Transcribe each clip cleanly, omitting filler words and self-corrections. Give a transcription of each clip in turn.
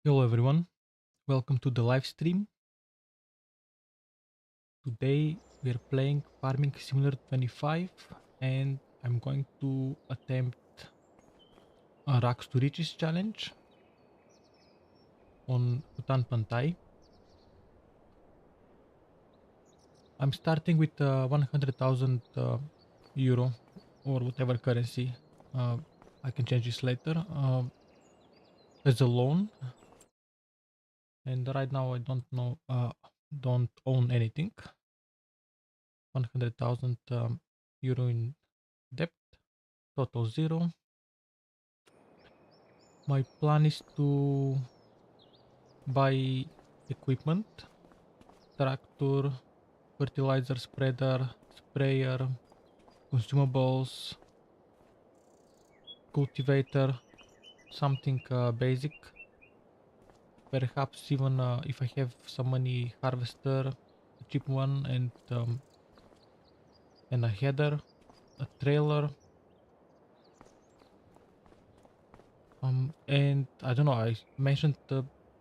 Hello everyone, welcome to the live stream. Today we are playing Farming Simulator 25 and I'm going to attempt a Rocks to Riches challenge on Hutan Pantai. I'm starting with 100,000 euro or whatever currency. Uh, I can change this later as a loan, and right now I don't own anything. 100,000 euro in debt, total zero. My plan is to buy equipment, tractor, fertilizer spreader, sprayer, consumables, cultivator, something basic. Perhaps even if I have some money, harvester, a cheap one, and a header, a trailer. And I don't know. I mentioned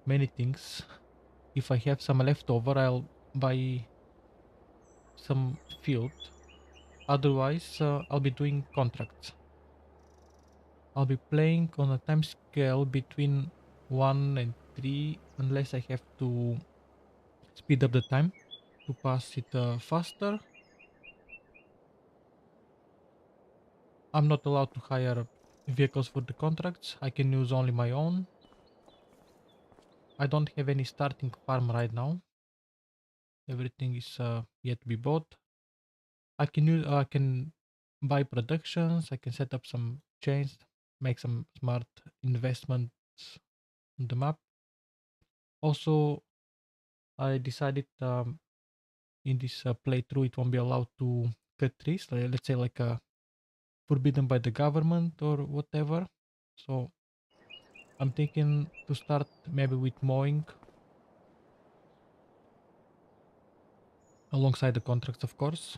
many things. If I have some leftover, I'll buy some field. Otherwise, I'll be doing contracts. I'll be playing on a time scale between 1 and 3 unless I have to speed up the time to pass it faster. I'm not allowed to hire vehicles for the contracts. I can use only my own. I don't have any starting farm right now. Everything is yet to be bought. I can buy productions. I can set up some chains, make some smart investments on the map. Also, I decided in this playthrough it won't be allowed to cut trees. Let's say like forbidden by the government or whatever. So I'm thinking to start maybe with mowing alongside the contracts, of course.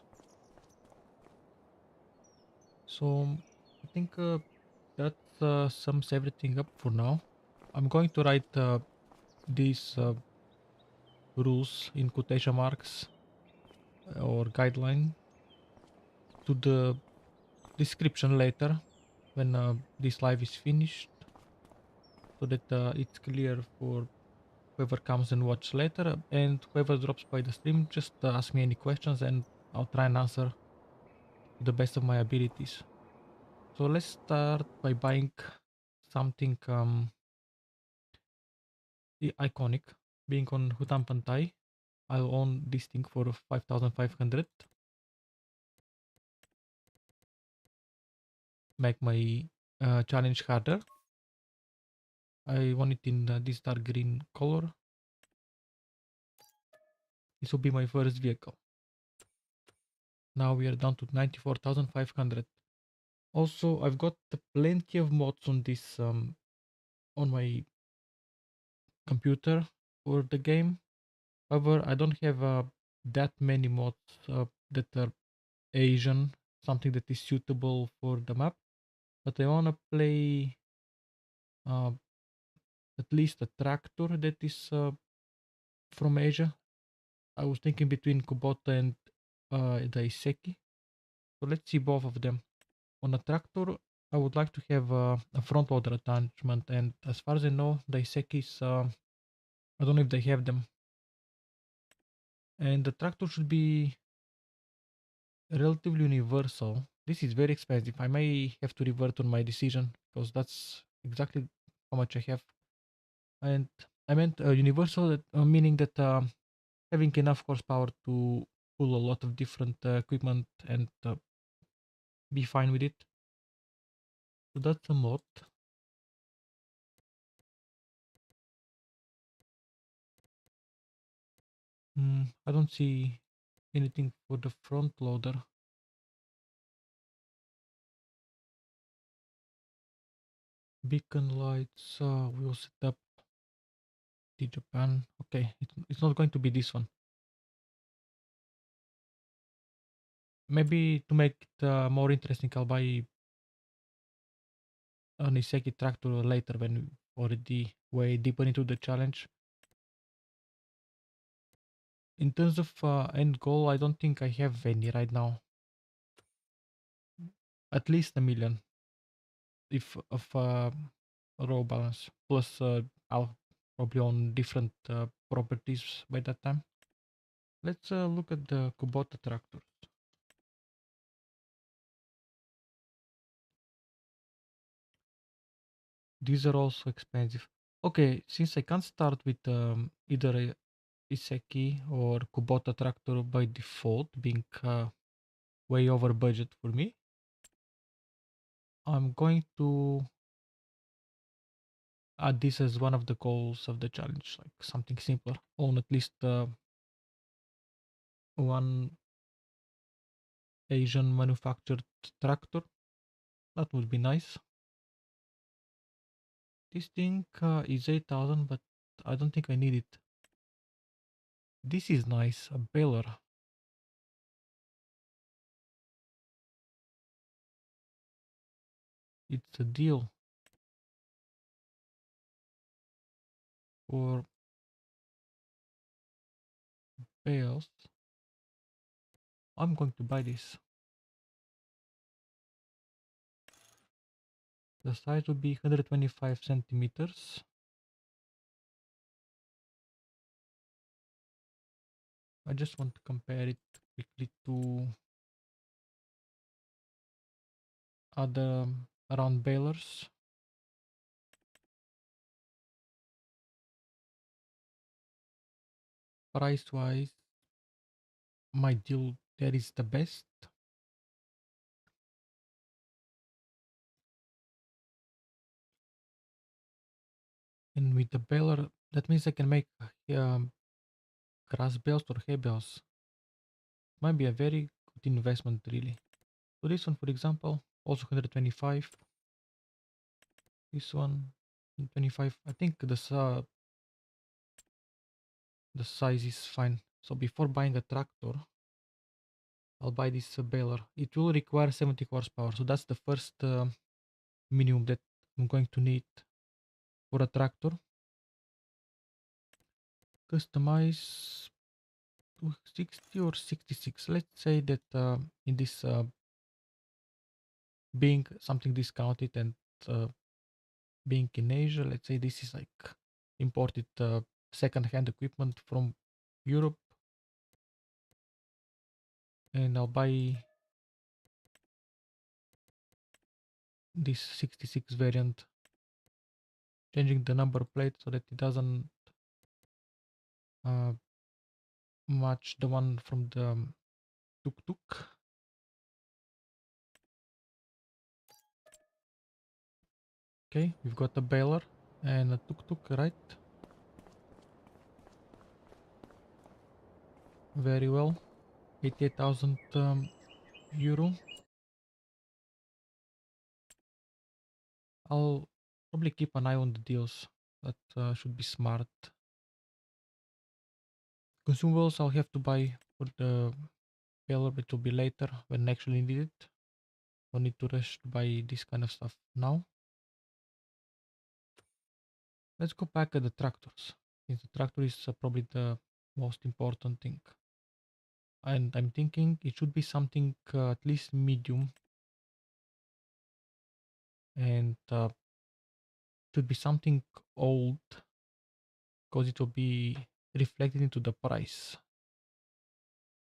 So I think that sums everything up for now. I'm going to write these rules in quotation marks or guideline to the description later when this live is finished, so that it's clear for whoever comes and watch later, and whoever drops by the stream, just ask me any questions and I'll try and answer to the best of my abilities. So let's start by buying something iconic. Being on Hutan Pantai, I'll own this thing for 5,500. Make my challenge harder. I want it in this dark green color. This will be my first vehicle. Now we are down to 94,500. Also, I've got plenty of mods on this on my computer for the game. However, I don't have that many mods that are Asian, something that is suitable for the map. But I wanna play uh, at least a tractor that is from Asia. I was thinking between Kubota and the Iseki. So let's see both of them. On a tractor, I would like to have a front loader attachment, and as far as I know, the Isekis, I don't know if they have them. And the tractor should be relatively universal. This is very expensive. I may have to revert on my decision because that's exactly how much I have. And I meant universal, meaning that having enough horsepower to pull a lot of different equipment and be fine with it. So that's a mod. I don't see anything for the front loader. Beacon lights, we will set up the Japan. Okay, it's not going to be this one. Maybe to make it more interesting, I'll buy an Iseki tractor later when we already way deeper into the challenge. In terms of end goal, I don't think I have any right now. At least 1 million, if of raw balance. Plus, I'll probably own different properties by that time. Let's look at the Kubota tractors. These are also expensive. Okay, since I can't start with either a Iseki or Kubota tractor by default, being way over budget for me, I'm going to add this as one of the goals of the challenge, like something simpler. Own at least one Asian manufactured tractor. That would be nice. This thing is 8,000, but I don't think I need it. This is nice, a baler. It's a deal for bales. I'm going to buy this. The size will be 125 centimeters. I just want to compare it quickly to other around balers. Price wise, my deal there is the best. And with the baler, that means I can make grass bales or hay bales. Might be a very good investment, really. So this one, for example, also 125. This one, 25. I think the size is fine. So before buying a tractor, I'll buy this baler. It will require 70 horsepower. So that's the first minimum that I'm going to need for a tractor. Customize to 60 or 66. Let's say that in this being something discounted and being in Asia, let's say this is like imported second-hand equipment from Europe, and I'll buy this 66 variant, changing the number plate so that it doesn't uh, match the one from the tuk-tuk. Okay, we've got a baler and a tuk-tuk, right? Very well. 88,000 euro. I'll probably keep an eye on the deals. That should be smart. Consumables I'll have to buy for the baler, but it will be later when I actually need it. Don't need to rush to buy this kind of stuff now. Let's go back at the tractors, since the tractor is probably the most important thing. And I'm thinking it should be something at least medium, and should be something old, because it will be reflected into the price.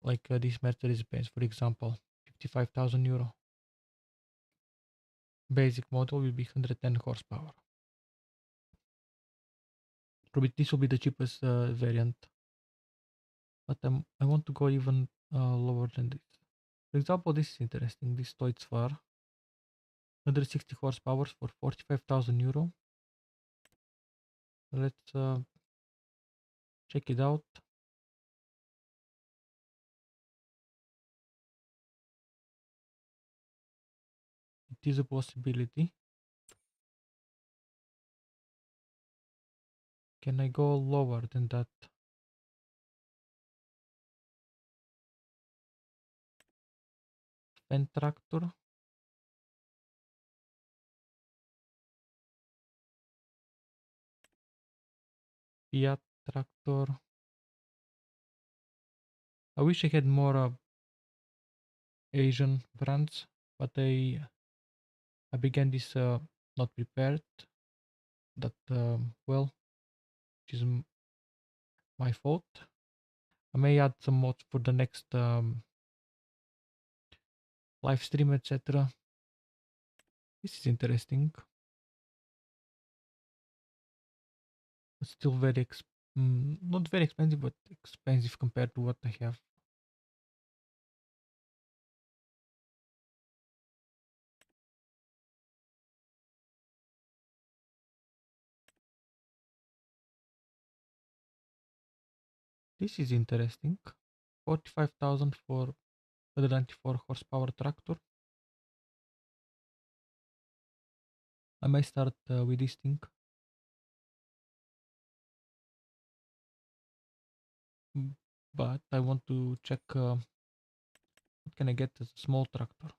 Like this Mercedes Benz, for example, 55,000 euro. Basic model will be 110 horsepower. Probably this will be the cheapest variant, but I want to go even lower than this. For example, this is interesting. This Deutz-Fahr, 160 horsepower for 45,000 euro. Let's check it out. It is a possibility. Can I go lower than that? Fen tractor. Fiat tractor. I wish I had more Asian brands, but I began this not prepared. That well, which is my fault. I may add some mods for the next live stream, etc. This is interesting, but still very not very expensive, but expensive compared to what I have. This is interesting. 45,000 for 194 horsepower tractor. I might start with this thing. But I want to check what can I get as a small tractor.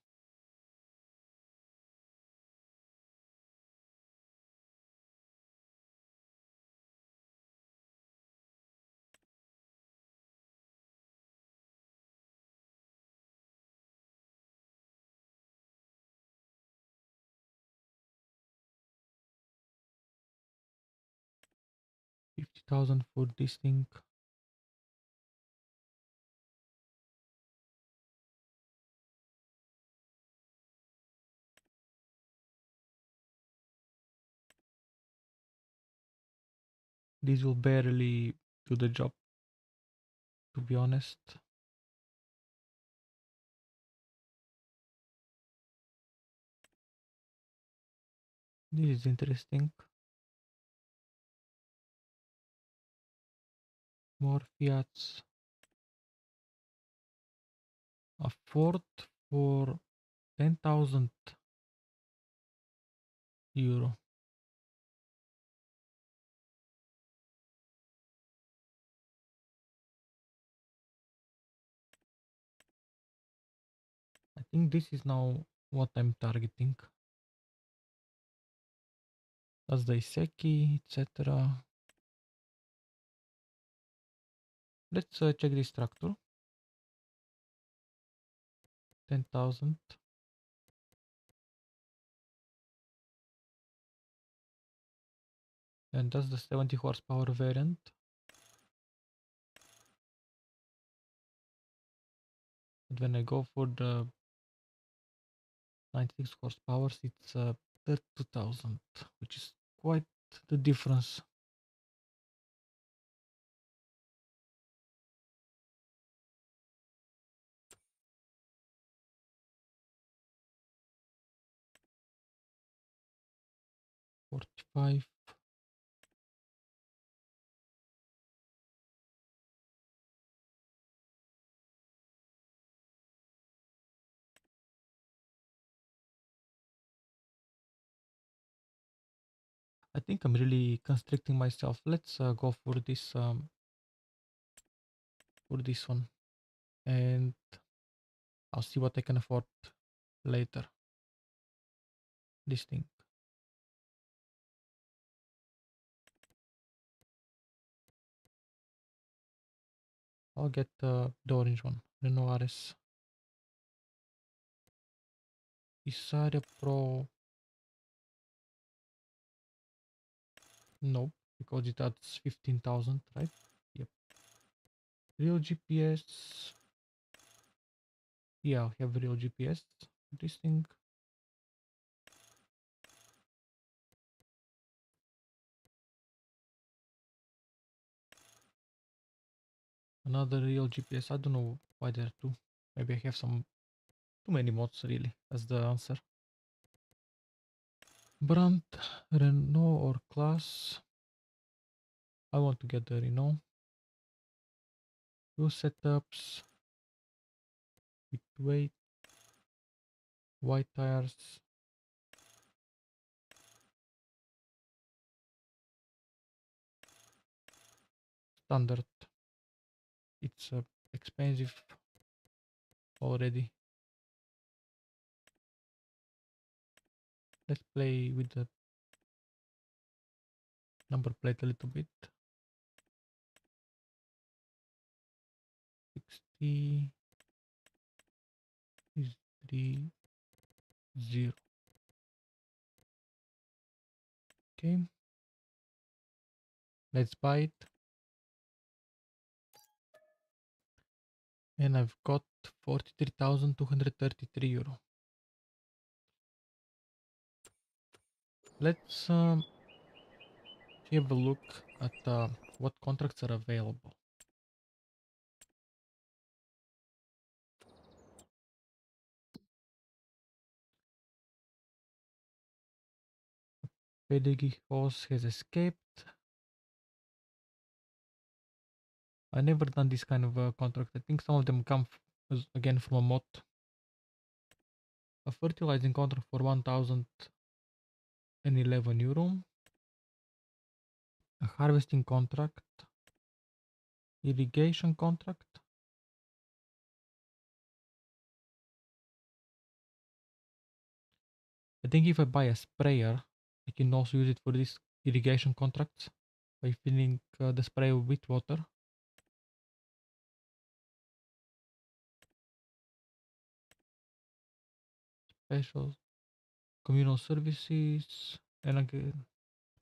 $50,000 for this thing. This will barely do the job, to be honest. This is interesting. More Fiats. A Ford for 10,000 euro. I think this is now what I'm targeting. That's the Iseki, etc. Let's check this tractor. 10,000. And that's the 70 horsepower variant. But when I go for the 96 horsepower, it's 32,000, which is quite the difference. $45. I think I'm really constricting myself. Let's go for this one, and I'll see what I can afford later. This thing. I'll get the orange one, Renault RS. Isaria Pro. Nope, because it adds 15,000, right? Yep. Real GPS. Yeah, I have real GPS. This thing. Another real GPS. I don't know why there are two. Maybe I have some too many mods, really. That's the answer. Brand, Renault or class. I want to get the Renault. Two setups. With weight. White tires. Standard. It's expensive already. Let's play with the number plate a little bit. 30 is 30. Okay, let's buy it. And I've got 43,233 euro. Let's have a look at what contracts are available. Pedigree horse has escaped. I never done this kind of contract. I think some of them come again from a mod. A fertilizing contract for 1,011 euro. A harvesting contract. Irrigation contract. I think if I buy a sprayer, I can also use it for these irrigation contracts by filling the sprayer with water. Special communal services and again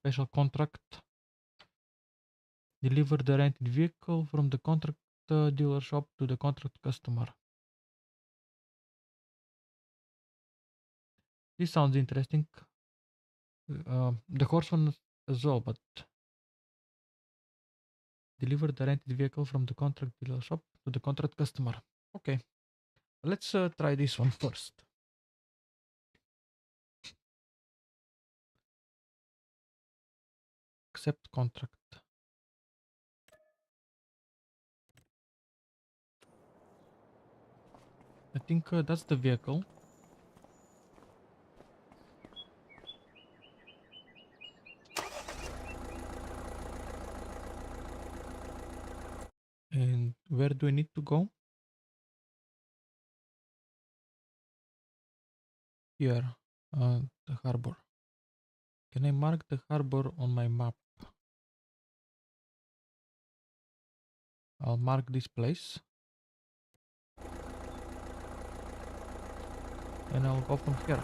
special contract. Deliver the rented vehicle from the contract dealer shop to the contract customer. This sounds interesting. The horse one as well, but deliver the rented vehicle from the contract dealer shop to the contract customer. Okay, let's try this one first. Accept contract. I think that's the vehicle. And where do I need to go? Here, the harbor. Can I mark the harbor on my map? I'll mark this place. And I'll go from here.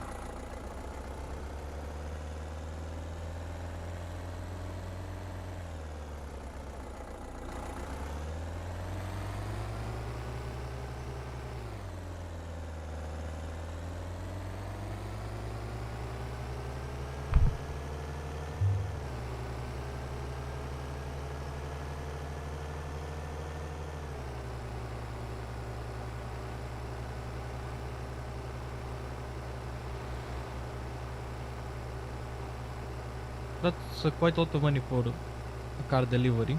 That's quite a lot of money for a car delivery.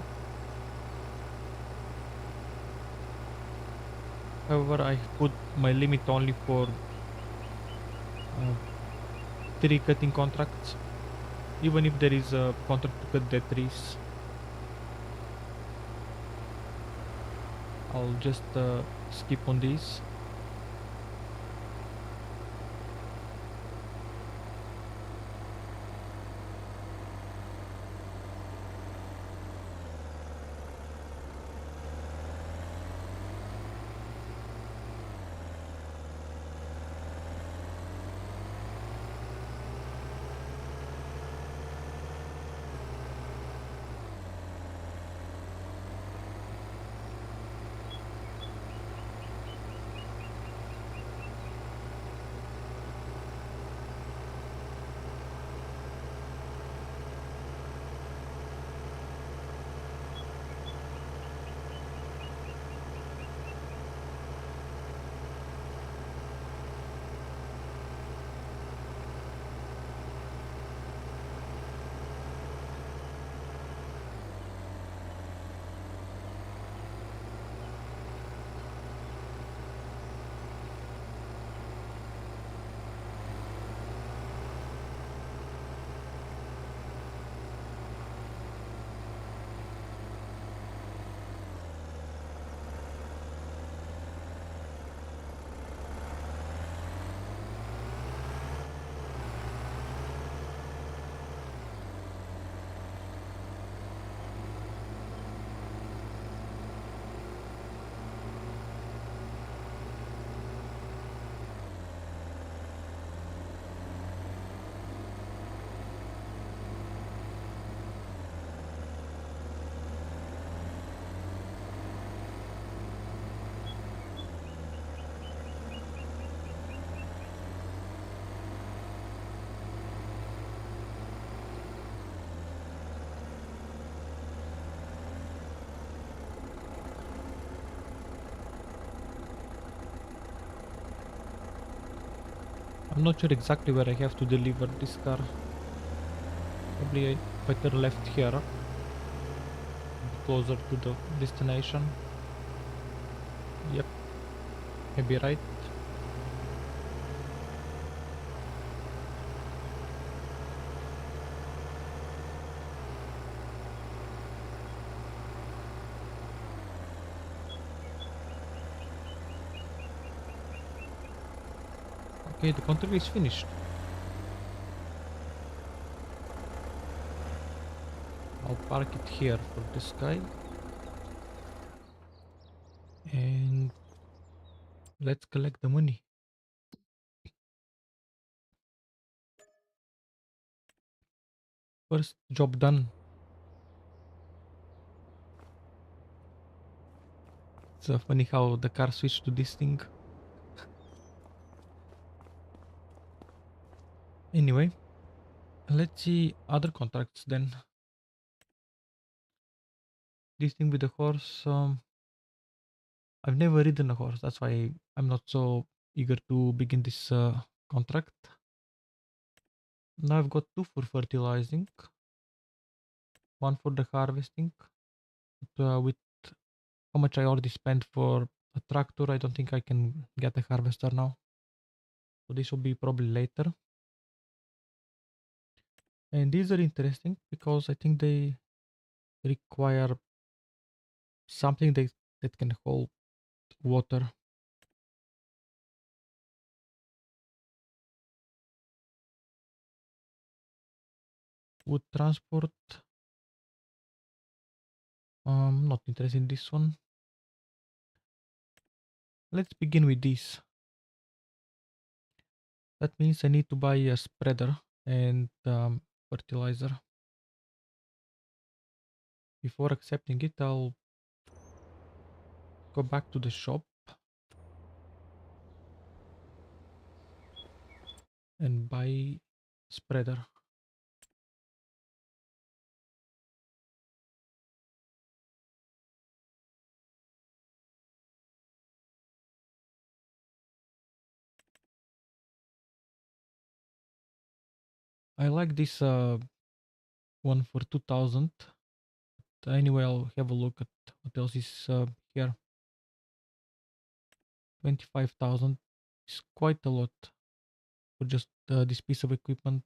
However, I put my limit only for 3 cutting contracts. Even if there is a contract to cut the trees, I'll just skip on these. I'm not sure exactly where I have to deliver this car. Probably I better left here, a bit closer to the destination. Yep, maybe right. Okay, the contract is finished. I'll park it here for this guy. And let's collect the money. First job done. It's funny how the car switched to this thing. Anyway, let's see other contracts then. This thing with the horse, I've never ridden a horse. That's why I'm not so eager to begin this contract. Now I've got two for fertilizing, one for the harvesting. But, with how much I already spent for a tractor, I don't think I can get a harvester now. So this will be probably later. And these are interesting because I think they require something that can hold water. Wood transport. Not interested in this one. Let's begin with this. That means I need to buy a spreader and fertilizer. Before accepting it, I'll go back to the shop and buy spreader. I like this one for 2000. Anyway, I'll have a look at what else is here. 25,000 is quite a lot for just this piece of equipment.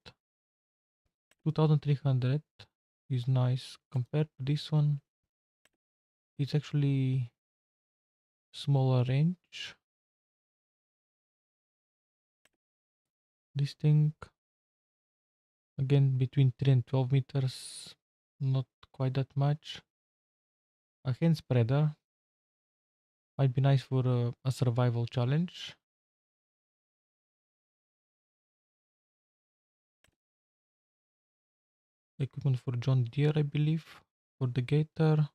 2300 is nice compared to this one. It's actually smaller range. This thing again between 3 and 12 meters, not quite that much. A hand spreader might be nice for a survival challenge. Equipment for John Deere, I believe, for the Gator.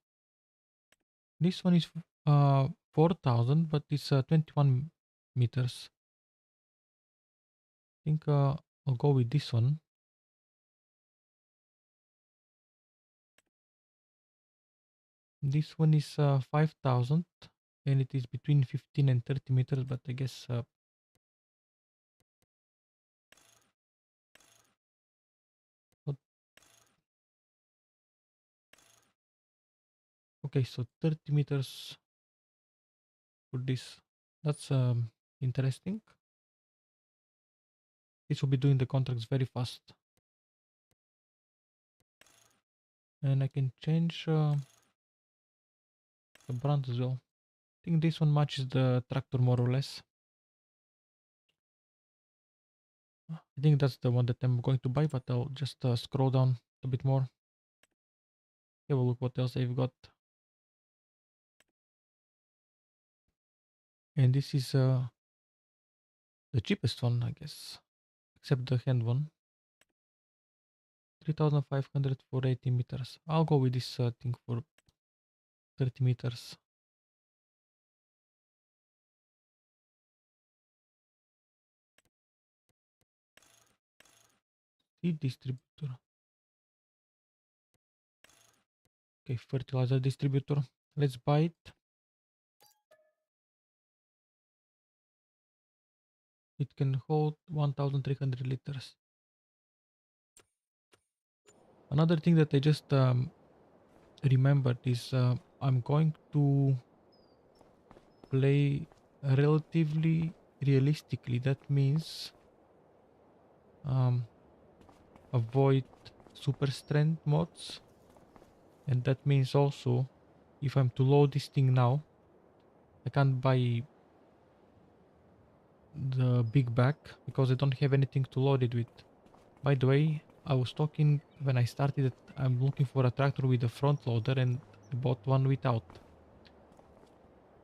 This one is 4000, but it's 21 meters. I think I'll go with this one. This one is 5000 and it is between 15 and 30 meters, but I guess okay, so 30 meters for this. That's interesting. This will be doing the contracts very fast. And I can change the brand as well. I think this one matches the tractor more or less. I think that's the one that I'm going to buy, but I'll just scroll down a bit more. Have a look what else I've got. And this is the cheapest one, I guess, except the hand one. 3500 for 80 meters. I'll go with this thing for 30 meters. Seed distributor. Okay, fertilizer distributor. Let's buy it. It can hold 1300 liters. Another thing that I just remembered is I'm going to play relatively realistically. That means um, avoid super strength mods, and that means also if I'm to load this thing now, I can't buy the big bag because I don't have anything to load it with. By the way, I was talking when I started that I'm looking for a tractor with a front loader, and I bought one without.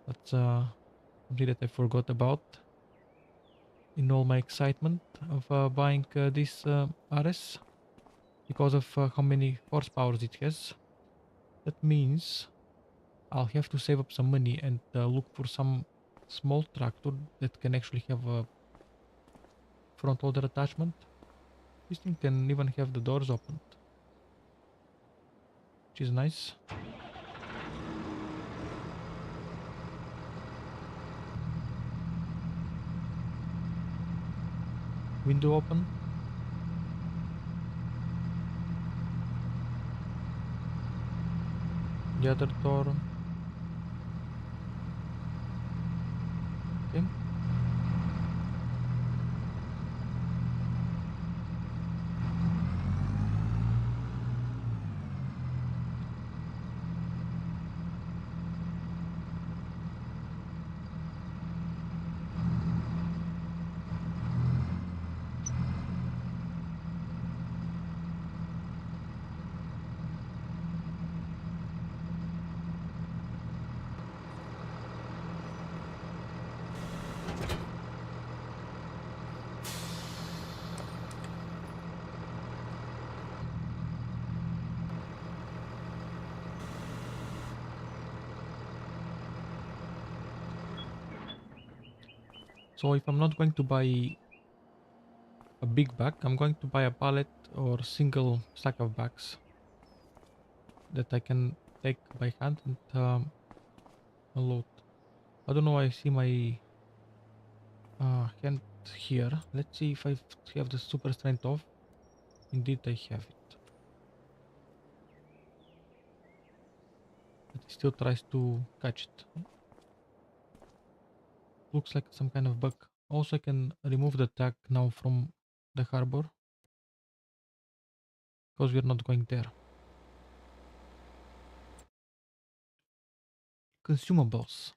That's something that I forgot about in all my excitement of buying this RS because of how many horsepowers it has. That means I'll have to save up some money and look for some small tractor that can actually have a front loader attachment. This thing can even have the doors opened, which is nice. Window open. The other door. Okay. So if I'm not going to buy a big bag, I'm going to buy a pallet or single stack of bags that I can take by hand and unload. I don't know why I see my hand here. Let's see if I have the super strength off. Indeed I have it. But it still tries to catch it. Looks like some kind of bug. Also I can remove the tag now from the harbor because we're not going there. Consumables.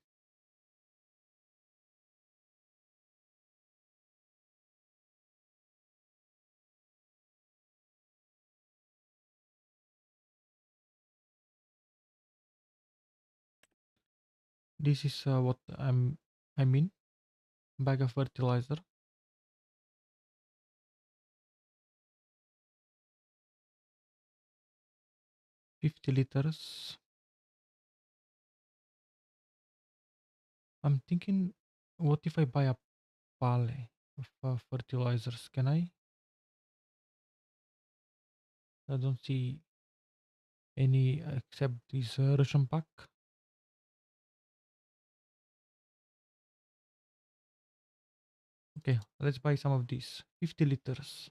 This is what I mean. Bag of fertilizer. 50 liters. I'm thinking, what if I buy a pallet of fertilizers? Can I? I don't see any except this Russian pack. Okay, let's buy some of these. 50 liters.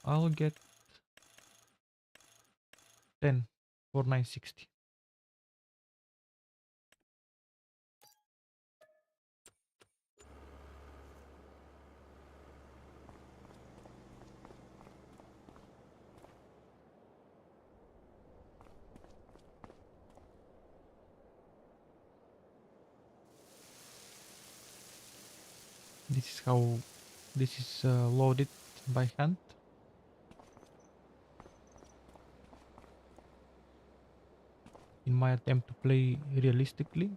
I'll get 10 for 960. This is how this is loaded by hand. In my attempt to play realistically.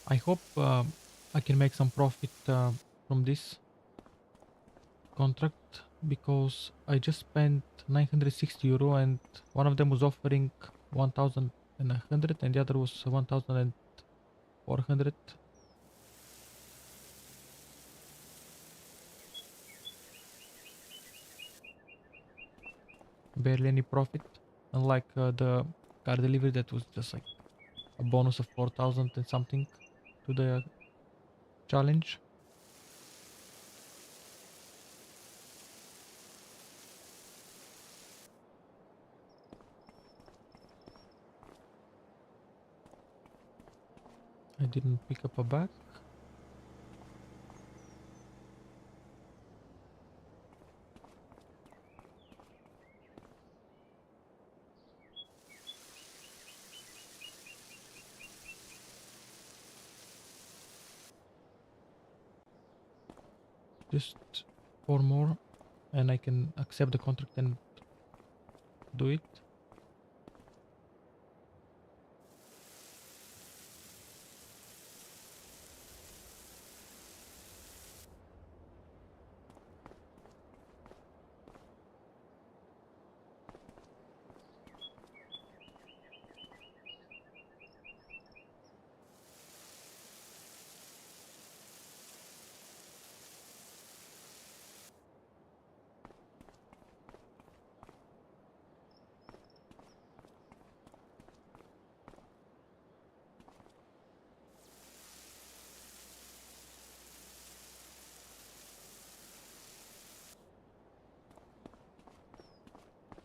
I hope I can make some profit from this contract because I just spent 960 euro and one of them was offering 1000 100, and the other was 1,400. Barely any profit, unlike the car delivery that was just like a bonus of 4,000 and something to the challenge. I didn't pick up a bag. Just 4 more and I can accept the contract and do it.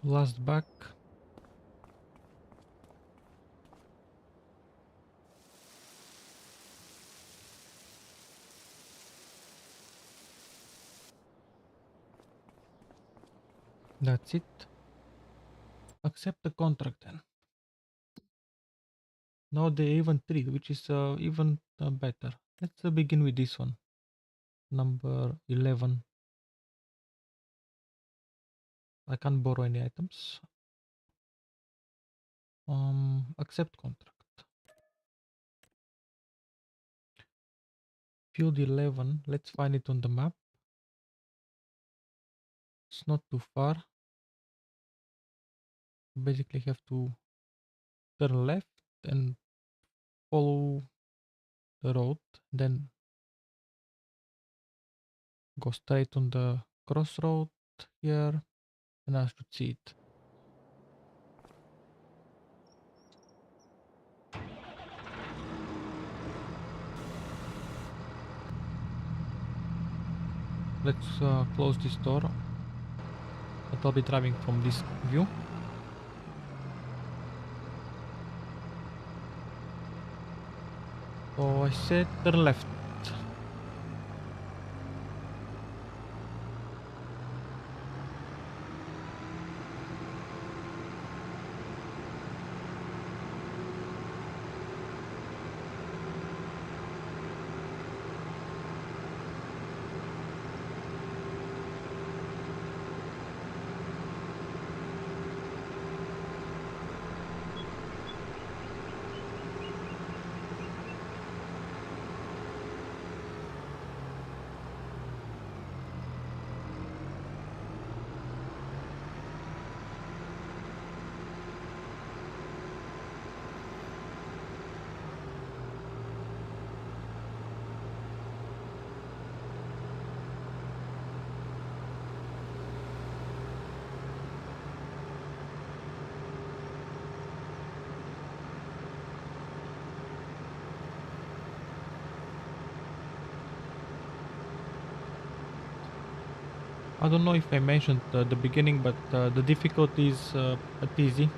Last bag. That's it. Accept the contract then. Now they even 3, which is even better. Let's begin with this one. Number 11. I can't borrow any items. Accept contract. Field 11. Let's find it on the map. It's not too far. Basically have to turn left and follow the road, then go straight on the crossroad here, and I should see it. Let's close this door, but I'll be driving from this view. So I said turn left. I don't know if I mentioned at the beginning, but the difficulty is at easy.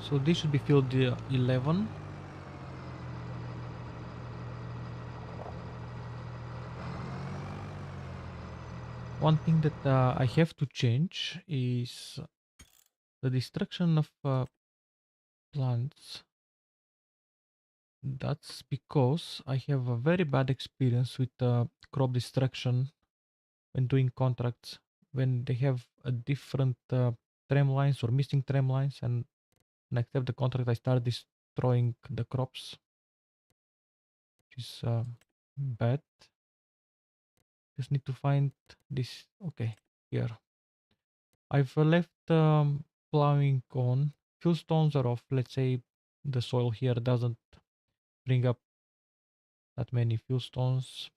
So this should be field 11. One thing that I have to change is the destruction of plants. That's because I have a very bad experience with crop destruction when doing contracts, when they have a different tram lines or missing tram lines, and when I accept the contract I start destroying the crops, which is bad. Just need to find this. Okay, here I've left plowing on. Few stones are off. Let's say the soil here doesn't bring up that many fuel stones.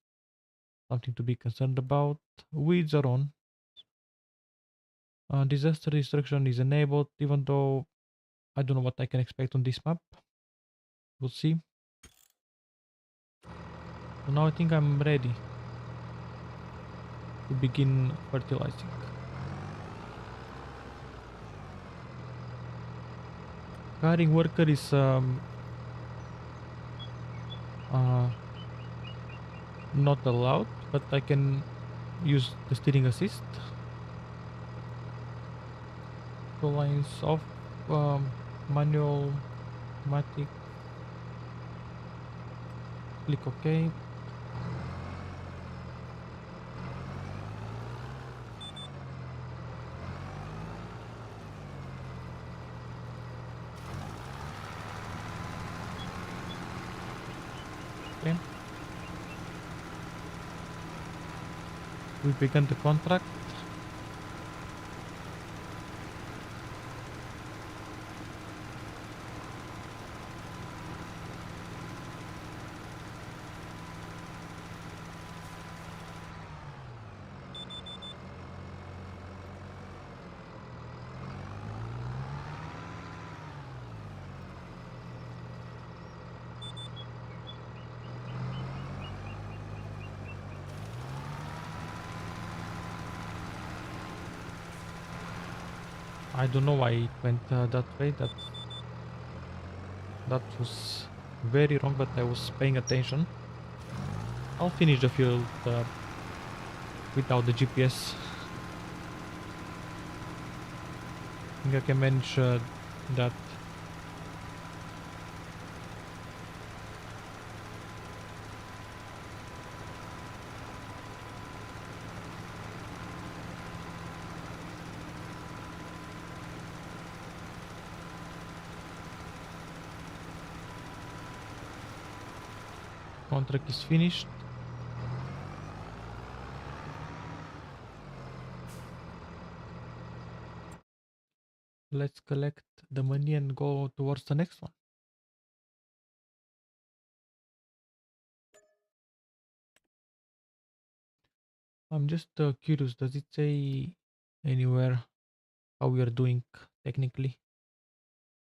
Something to be concerned about. Weeds are on. Disaster destruction is enabled, even though I don't know what I can expect on this map. We'll see. So now I think I'm ready to begin fertilizing. Hiring worker is not allowed, but I can use the steering assist. Two lines off, manual, automatic. Click OK. Okay. We began the contract. I don't know why it went that way. That was very wrong, but I was paying attention. I'll finish the field without the GPS. I think I can manage that. Contract is finished. Let's collect the money and go towards the next one. I'm just curious, does it say anywhere how we are doing technically?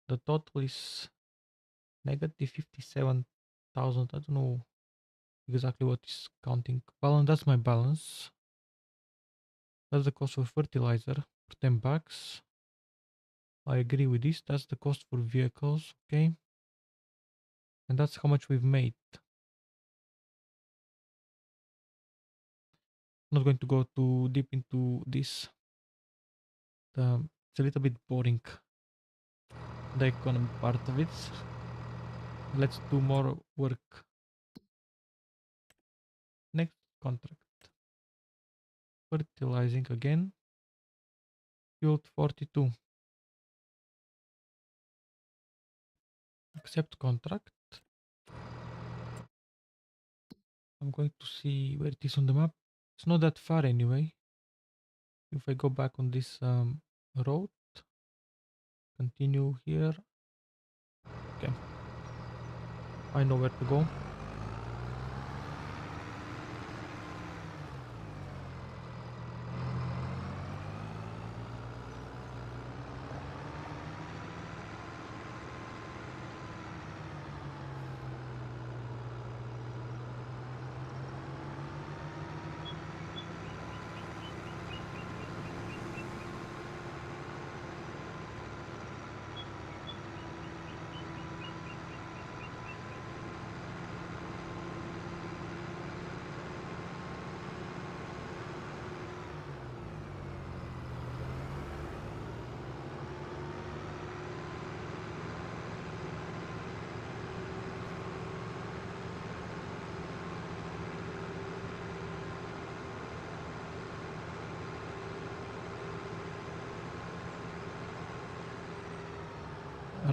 The total is negative 57,000. I don't know exactly what is counting. Balance, that's my balance. That's the cost for fertilizer for 10 bucks. I agree with this. That's the cost for vehicles, okay? And that's how much we've made. I'm not going to go too deep into this. It's a little bit boring, the economy part of it. Let's do more work. Next contract. Fertilizing again. Field 42. Accept contract. I'm going to see where it is on the map. It's not that far anyway. If I go back on this road, continue here. Okay. I know where to go.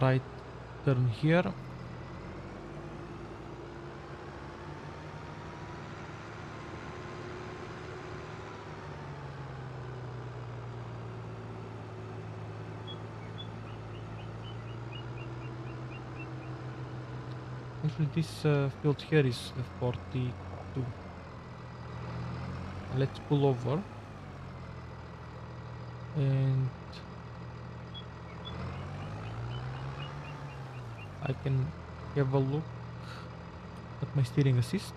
right turn here. Actually, this field here is 42. Let's pull over and I can have a look at my steering assist.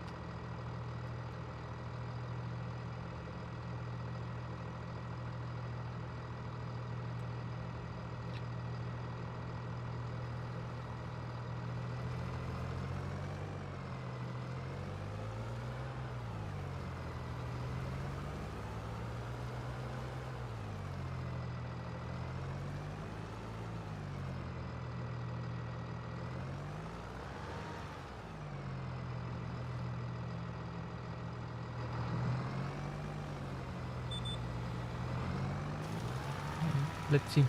Let's see.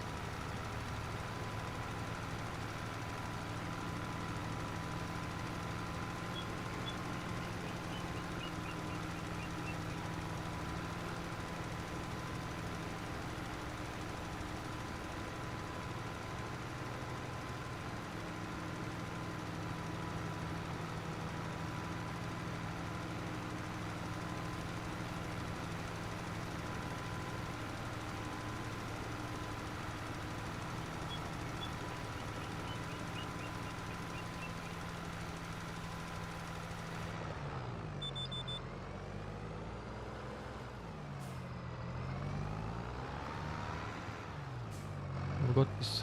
I've got this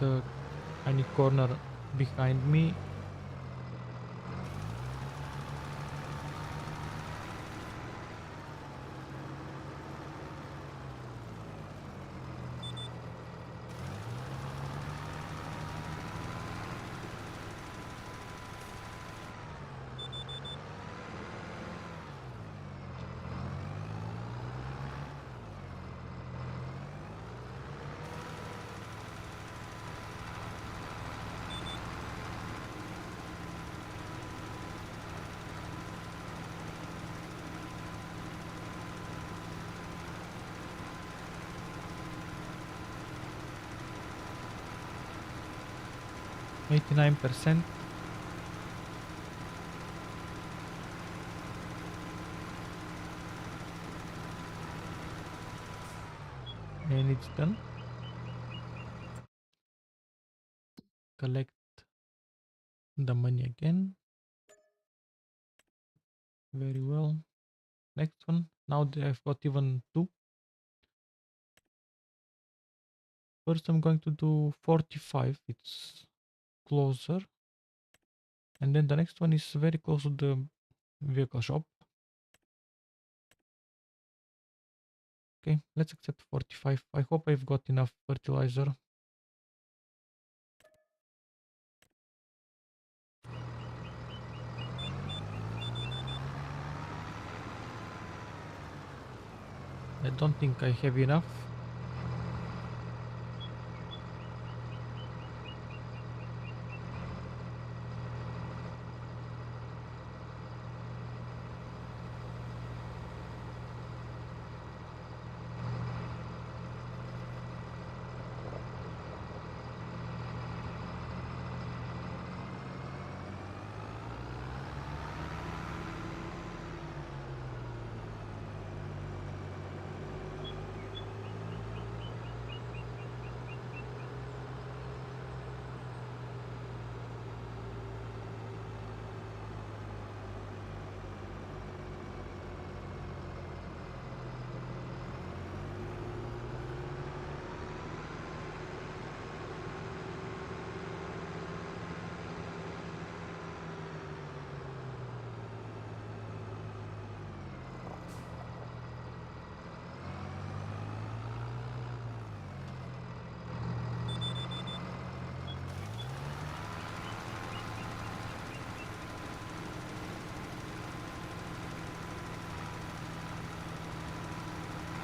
tiny corner behind me. %89. And it's done. Collect the money again. Very well. Next one. Now I've got even two. First I'm going to do 45. It's closer. And then the next one is very close to the vehicle shop. Okay, let's accept 45. I hope I've got enough fertilizer. I don't think I have enough.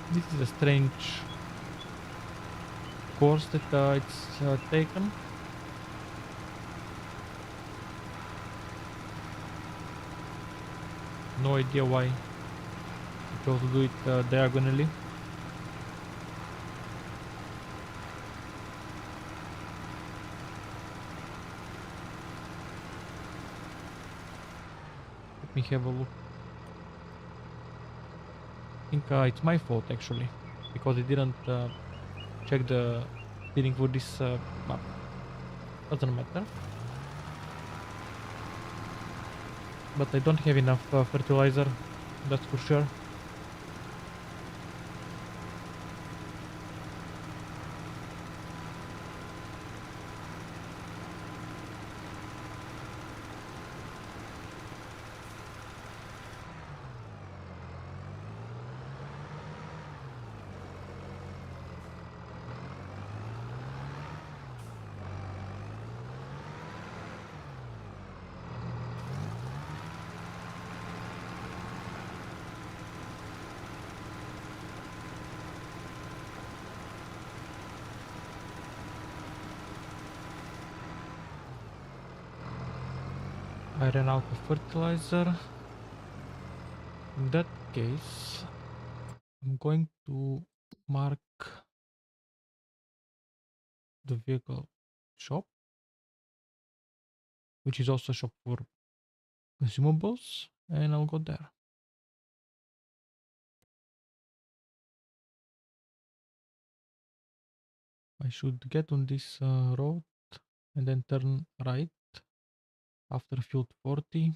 This is a strange course that it's taken. No idea why you chose to do it diagonally. Let me have a look. I think it's my fault actually, because it didn't check the seating for this map. Doesn't matter. But I don't have enough fertilizer, that's for sure. I ran out of fertilizer. In that case, I'm going to mark the vehicle shop, which is also a shop for consumables, and I'll go there. I should get on this road and then turn right after field 40.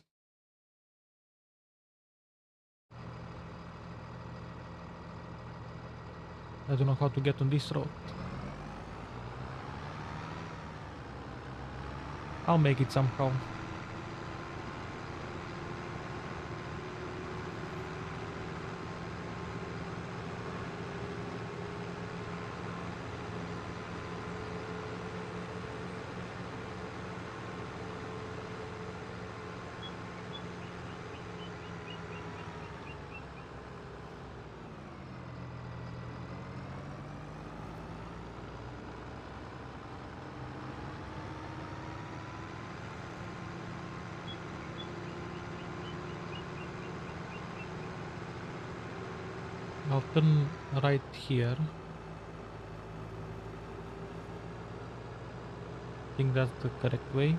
I don't know how to get on this road. I'll make it somehow. I'll turn right here. I think that's the correct way.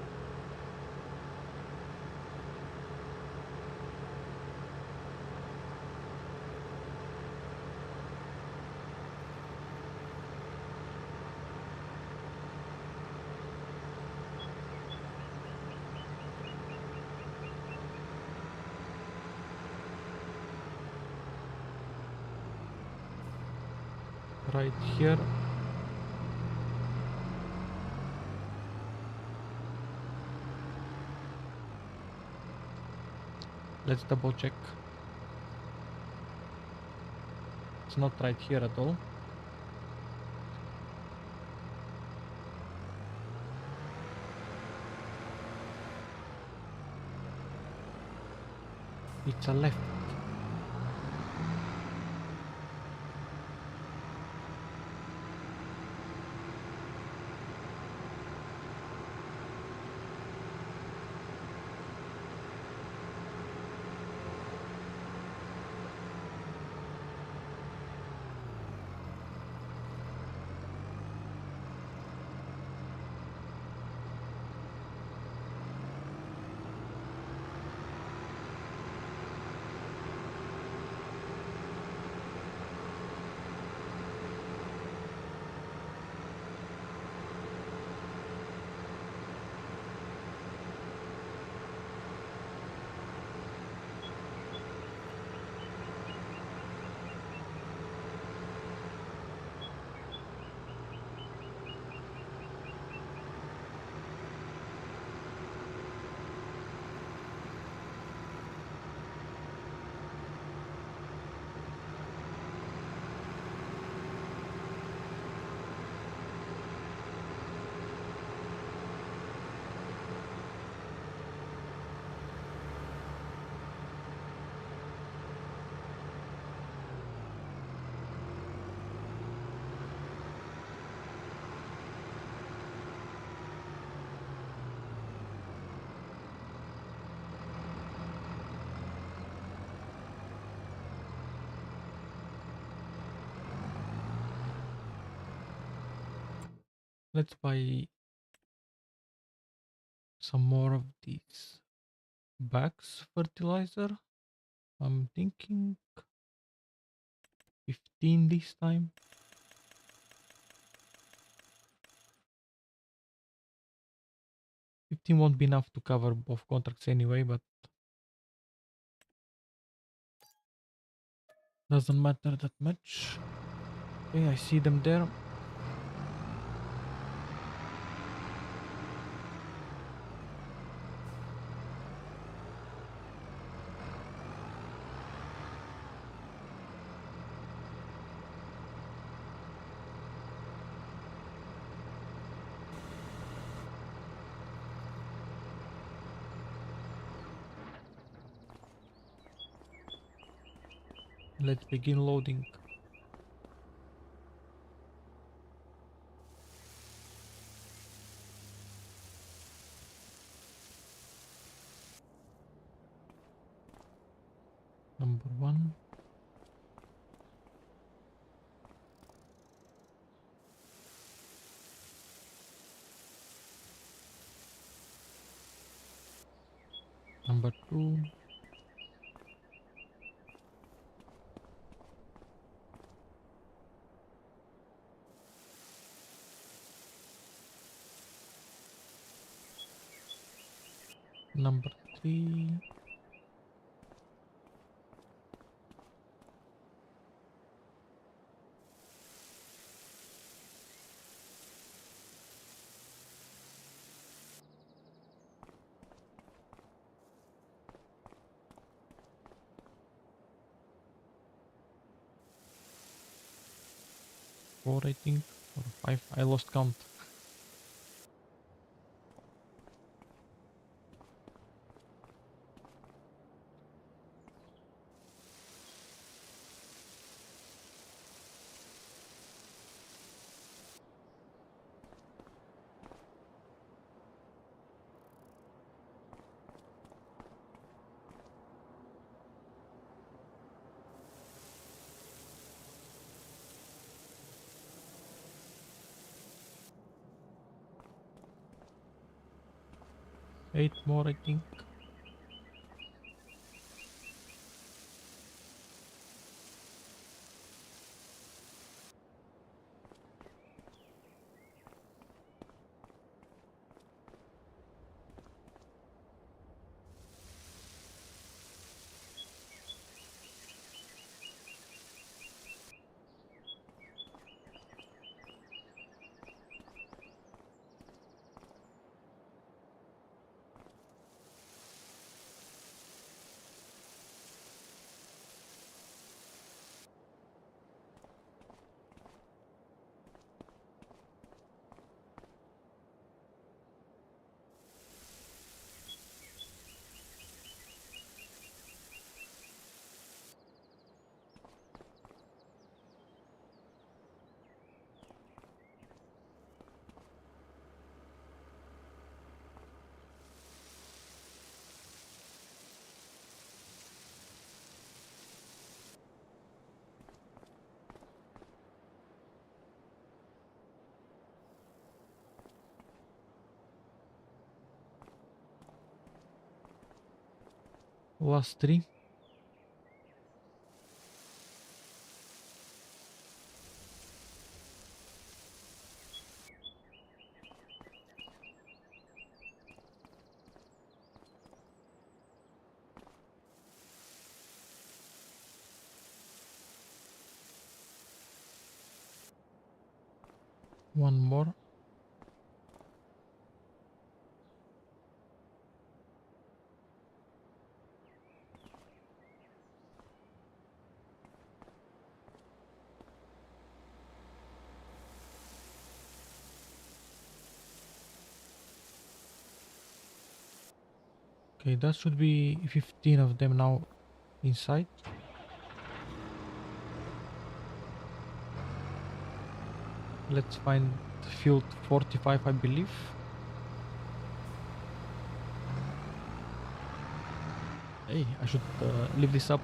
Right here. Let's double check. It's not right here at all. It's a left. Let's buy some more of these bags fertilizer. I'm thinking 15 this time. 15 won't be enough to cover both contracts anyway, but doesn't matter that much. Okay, I see them there. Let's begin loading. Number 1. Number 2. Number 3. Four, I think, or 5. I lost count. Eight more, I think. Last 3. One more. Okay, that should be 15 of them now inside. Let's find field 45, I believe. Hey, I should leave this up.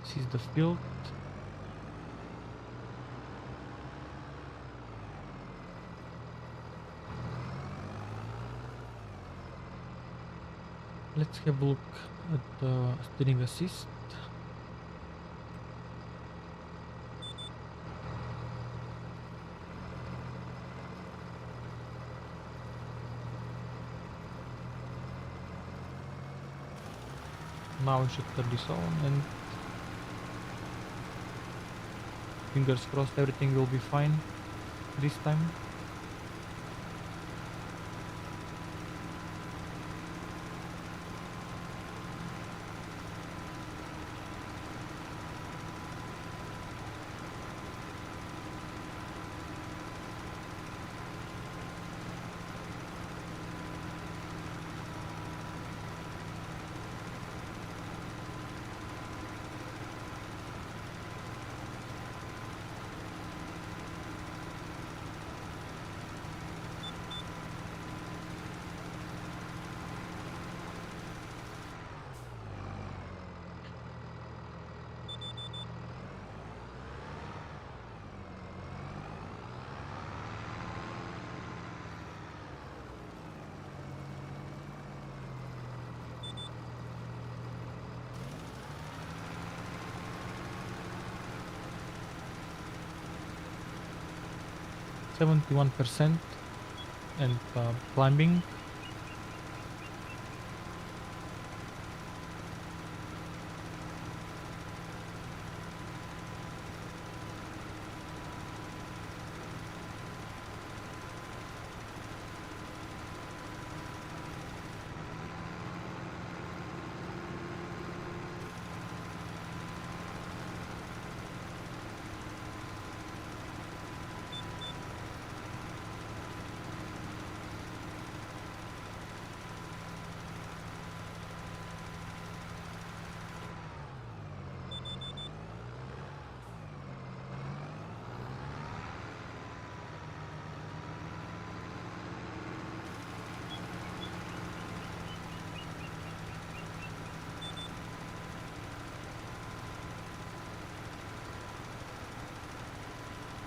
This is the field. Let's have a look at the steering assist. Now I should turn this on and fingers crossed everything will be fine this time. %71% and climbing.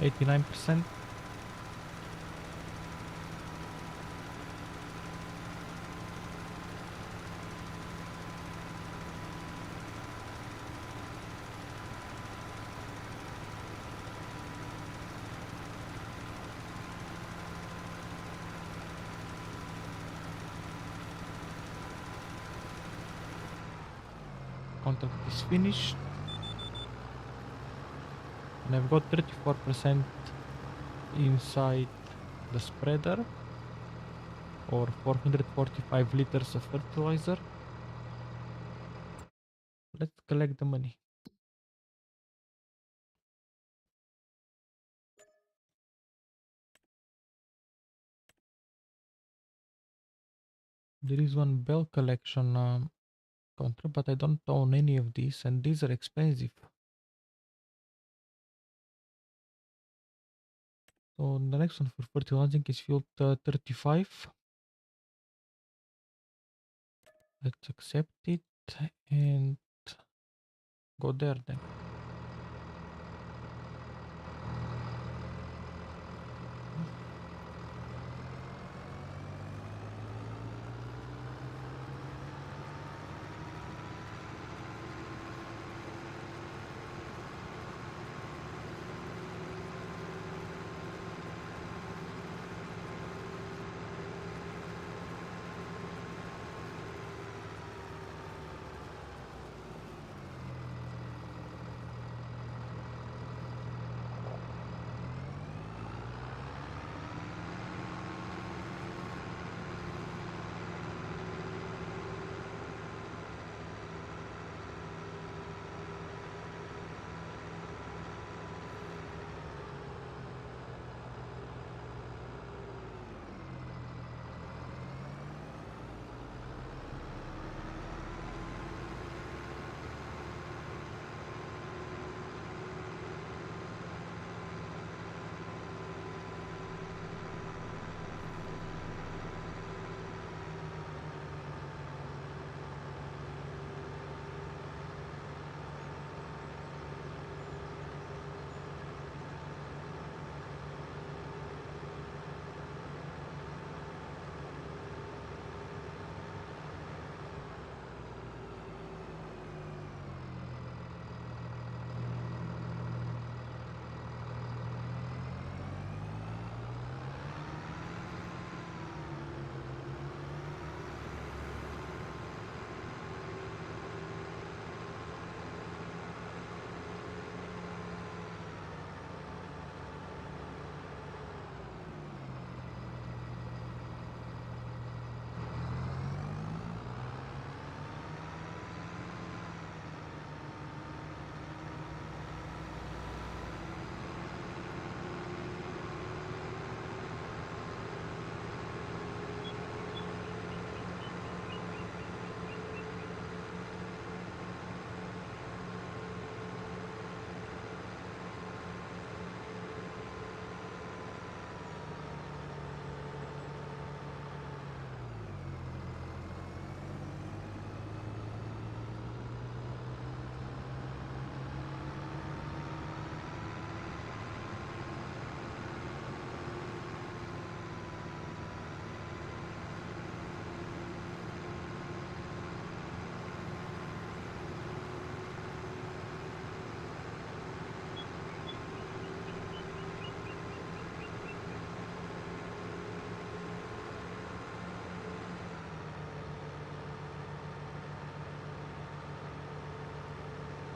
%89%. Contact is finished. And I've got 34% inside the spreader, or 445 liters of fertilizer. Let's collect the money. There is one bell collection contract, but I don't own any of these, and these are expensive. So the next one for fertilizing is field 35. Let's accept it and go there then.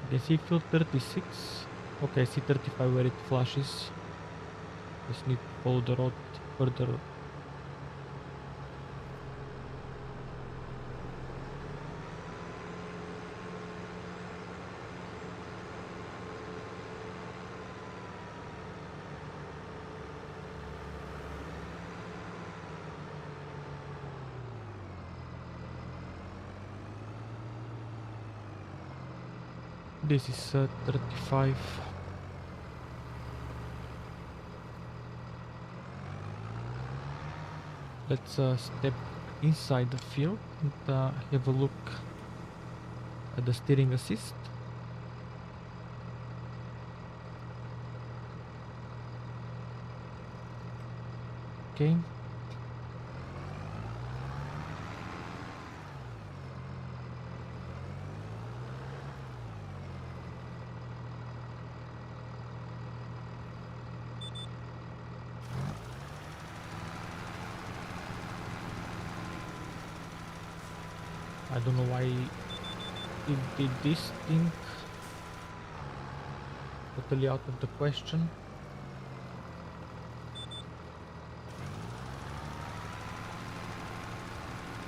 Can see field 36. Okay, I see 35 where it flashes. Just need to follow the road further. This is 35. Let's step inside the field and have a look at the steering assist. Okay. I don't know why it did this thing. Totally out of the question.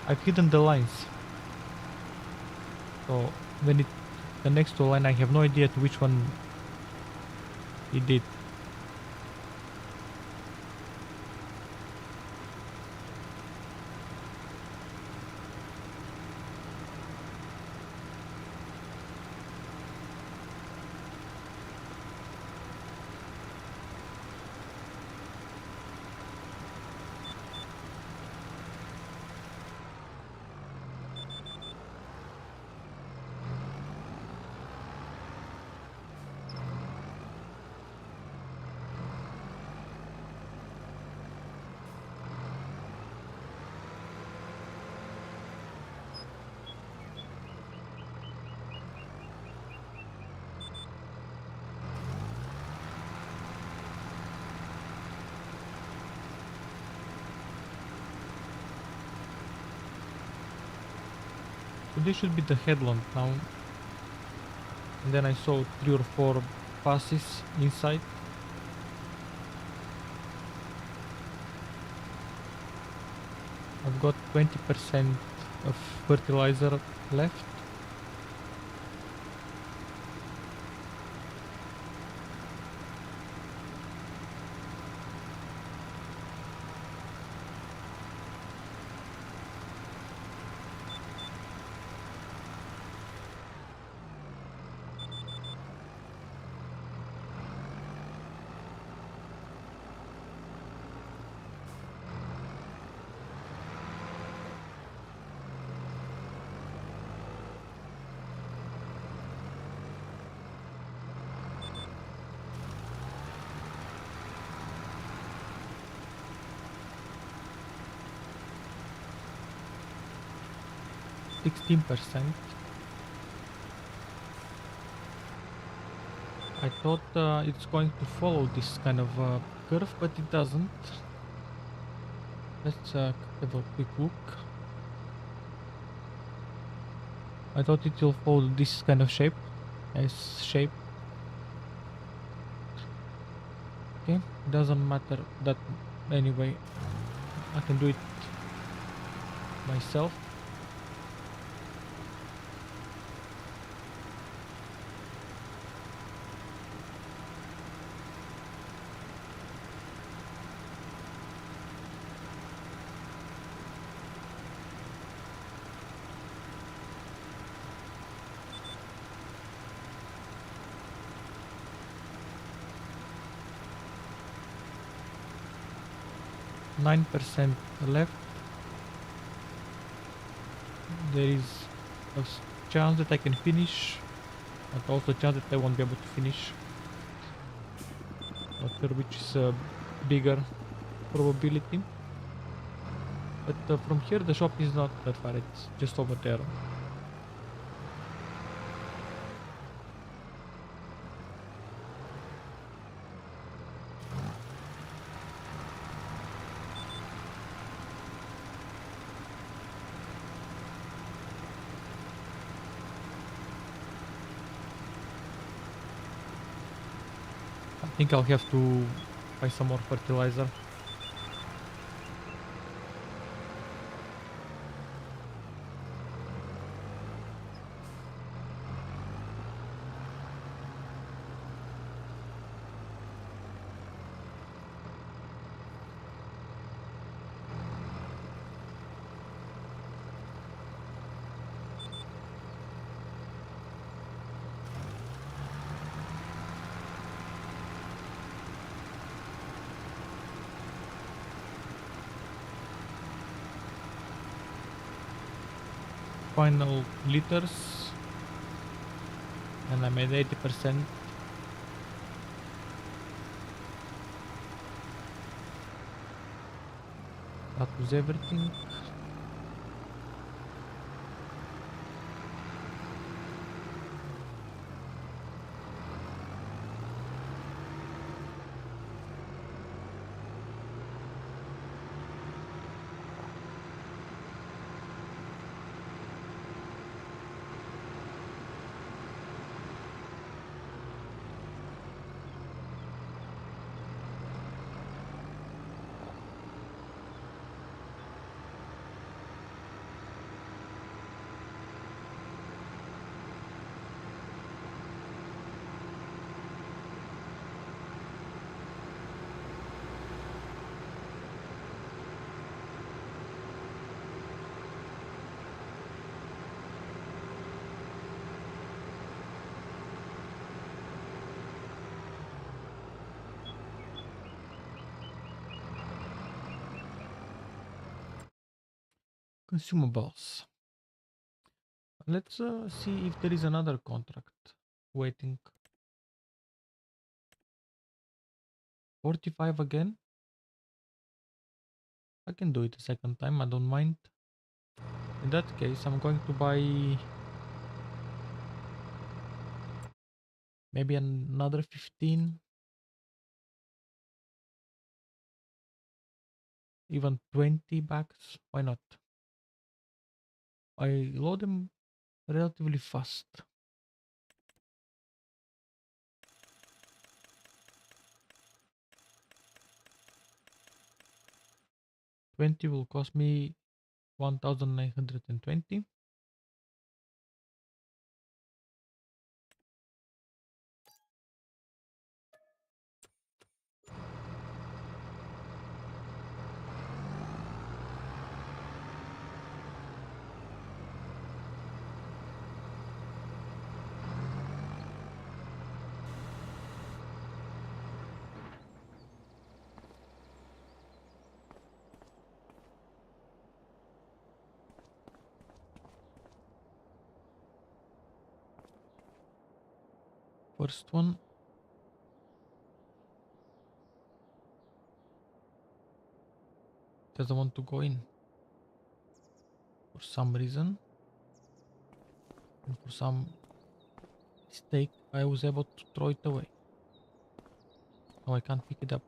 I've hidden the lines. So when it connects to a line, I have no idea to which one it did. So this should be the headlamp now. And then I saw 3 or 4 passes inside. I've got 20% of fertilizer left. %. I thought it's going to follow this kind of curve, but it doesn't. Let's have a quick look. I thought it will follow this kind of shape, S shape. Okay, doesn't matter that anyway. I can do it myself. %9 left. There is a chance that I can finish, but also a chance that I won't be able to finish. Not sure which is a bigger probability. But from here the shop is not that far, it's just over there. think I'll have to buy some more fertilizer. Final liters, and I'm at 80%. That was everything. Consumables. Let's see if there is another contract waiting. 45 again. I can do it a second time, I don't mind. In that case, I'm going to buy maybe another 15, even 20 bags. Why not? I load them relatively fast. $20 will cost me 1,920. First one. Doesn't want to go in for some reason, and for some mistake I was able to throw it away. Now I can't pick it up.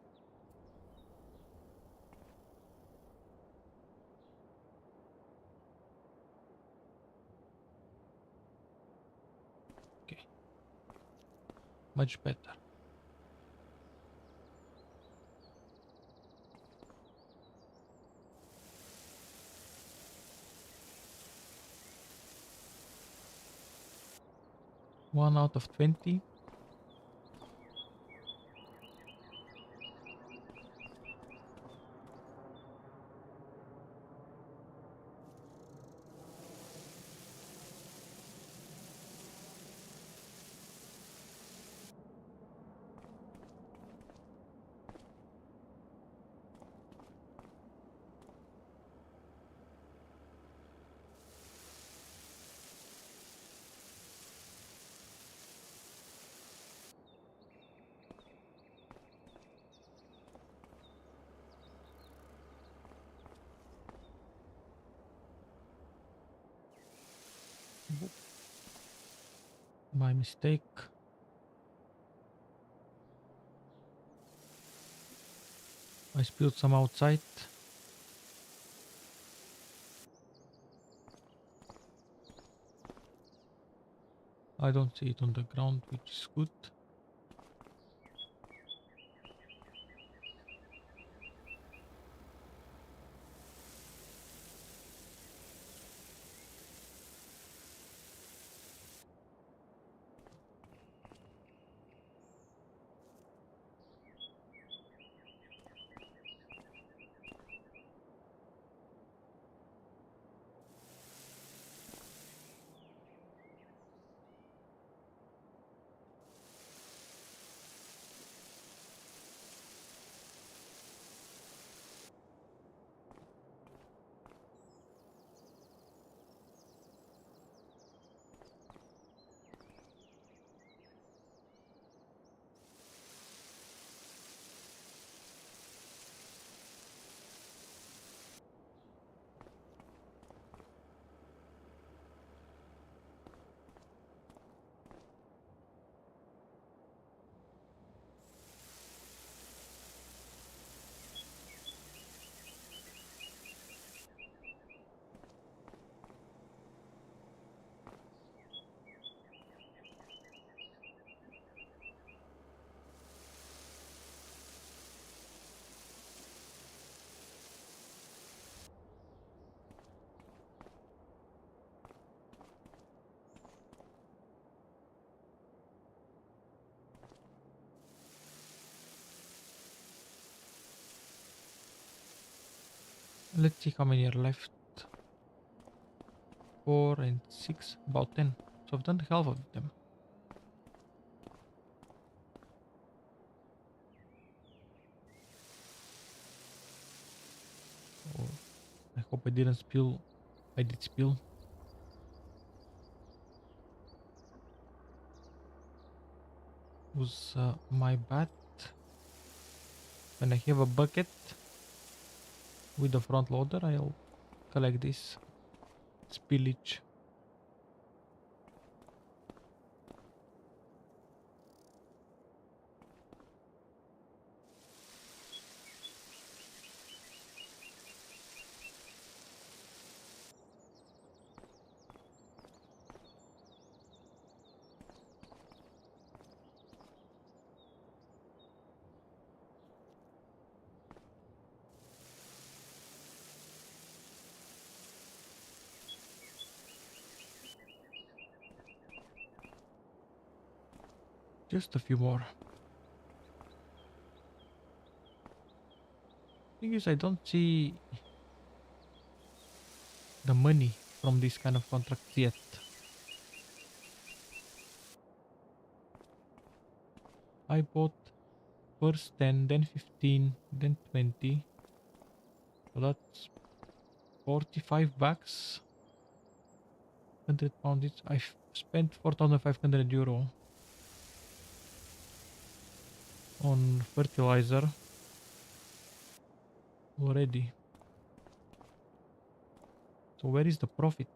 Okay, much better. One out of 20. My mistake. I spilled some outside. I don't see it on the ground, which is good. Let's see how many are left. 4 and 6, about 10. So I've done half of them. Oh, I hope I didn't spill. I did spill. Was my bad. When I have a bucket with the front loader, I'll collect this spillage. Just a few more. Thing is, I don't see the money from this kind of contracts yet. I bought first 10, then 15, then 20. So that's 45 bucks. 100 pounds each. I've spent 4,500 euro on fertilizer already. So where is the profit?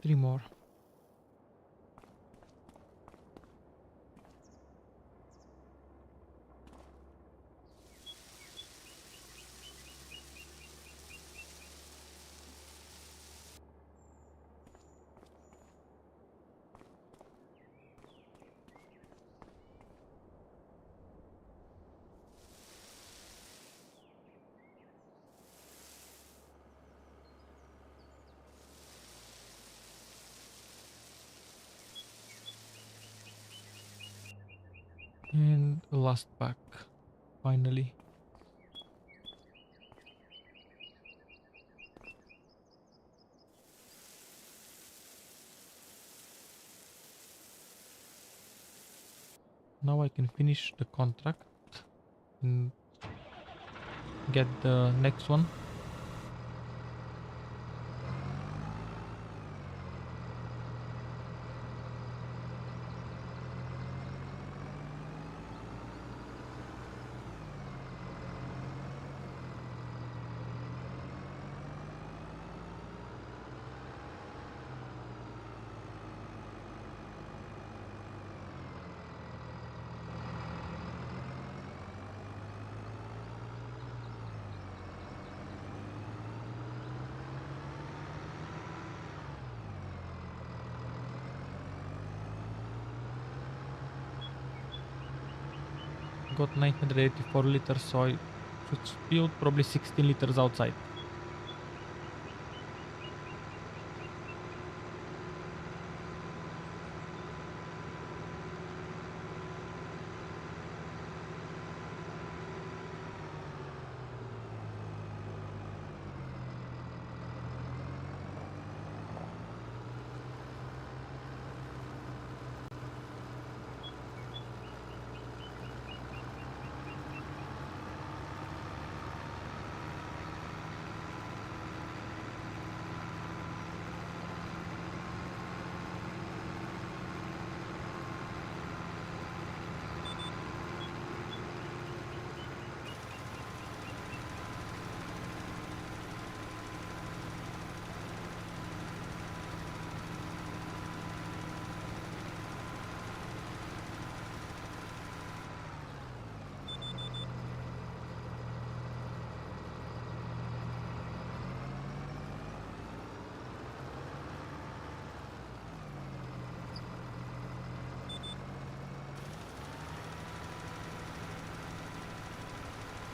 Three more. And the last pack, finally. Now I can finish the contract and get the next one. Got 984 liters, so I should spill probably 16 liters outside.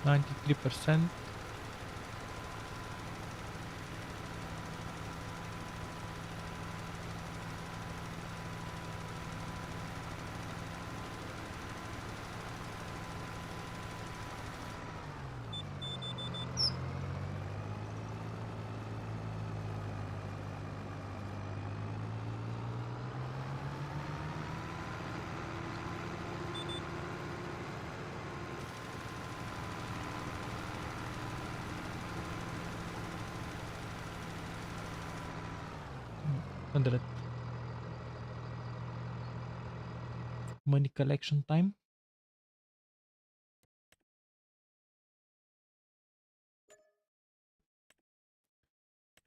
93%. Mm, 100. Money collection time.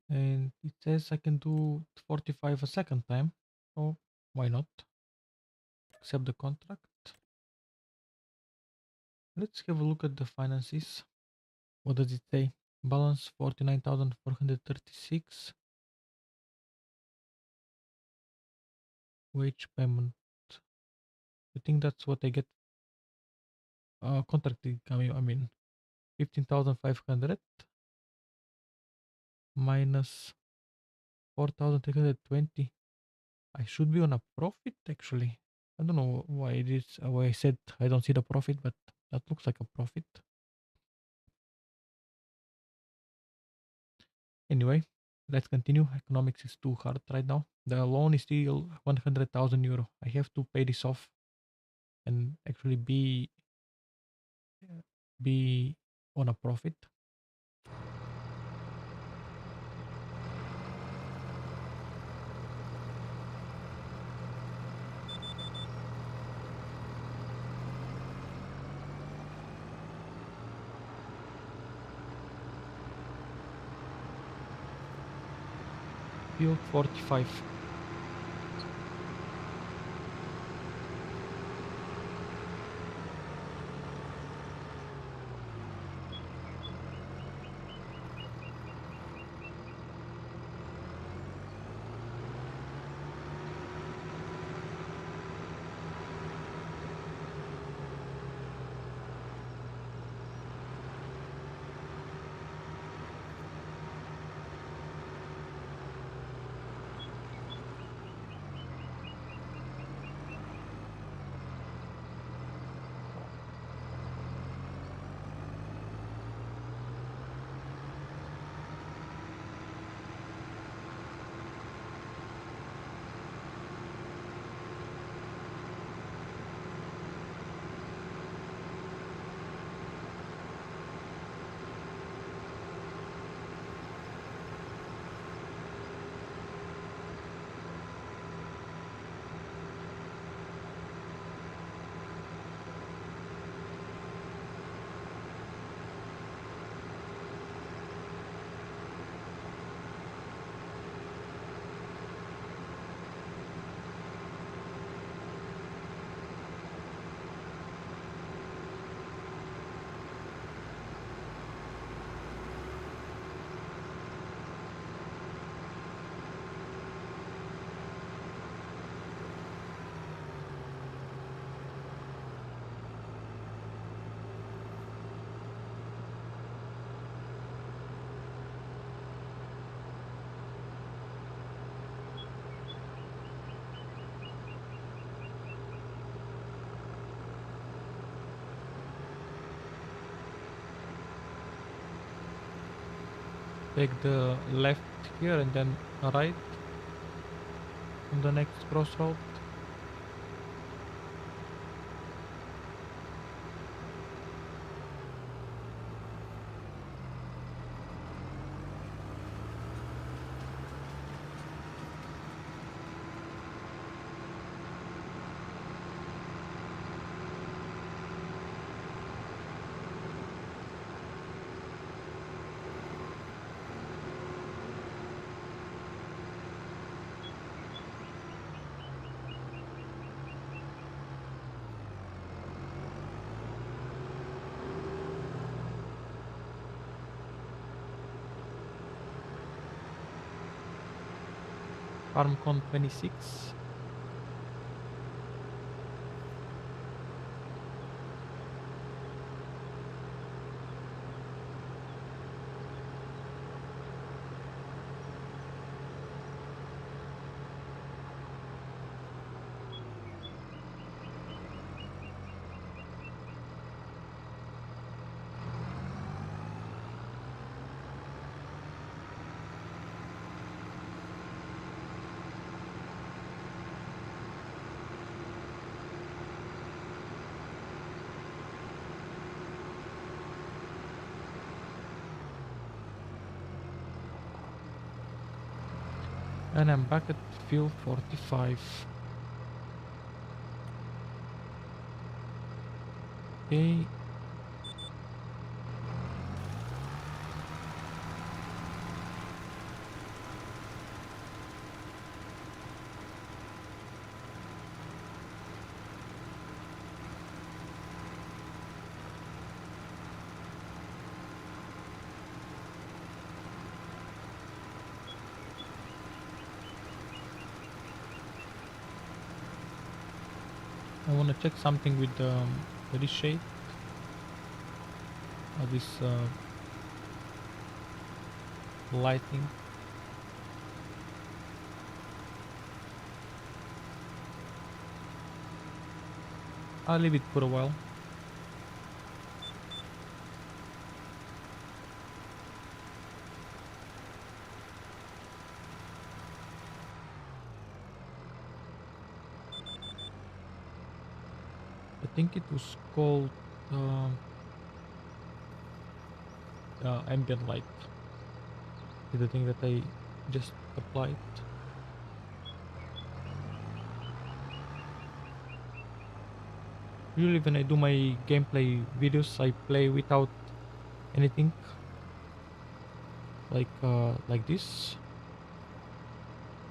And it says I can do 45 a second time. So why not? Accept the contract. Let's have a look at the finances. What does it say? Balance 49,436. Wage payment. I think that's what I get. Contract income, I mean 15,500 minus 4,320. I should be on a profit actually. I don't know why it is why I said I don't see the profit, but that looks like a profit. Anyway, let's continue. Economics is too hard right now. The loan is still 100,000 euro. I have to pay this off and actually be on a profit. Field 45. Take the left here and then right on the next crossroad. FarmCon 26. And I'm back at field 45. Okay. I want to check something with the ReShade. This lighting. I'll leave it for a while. I think it was called um ambient light. Is the thing that I just applied. Usually when I do my gameplay videos, I play without anything like this.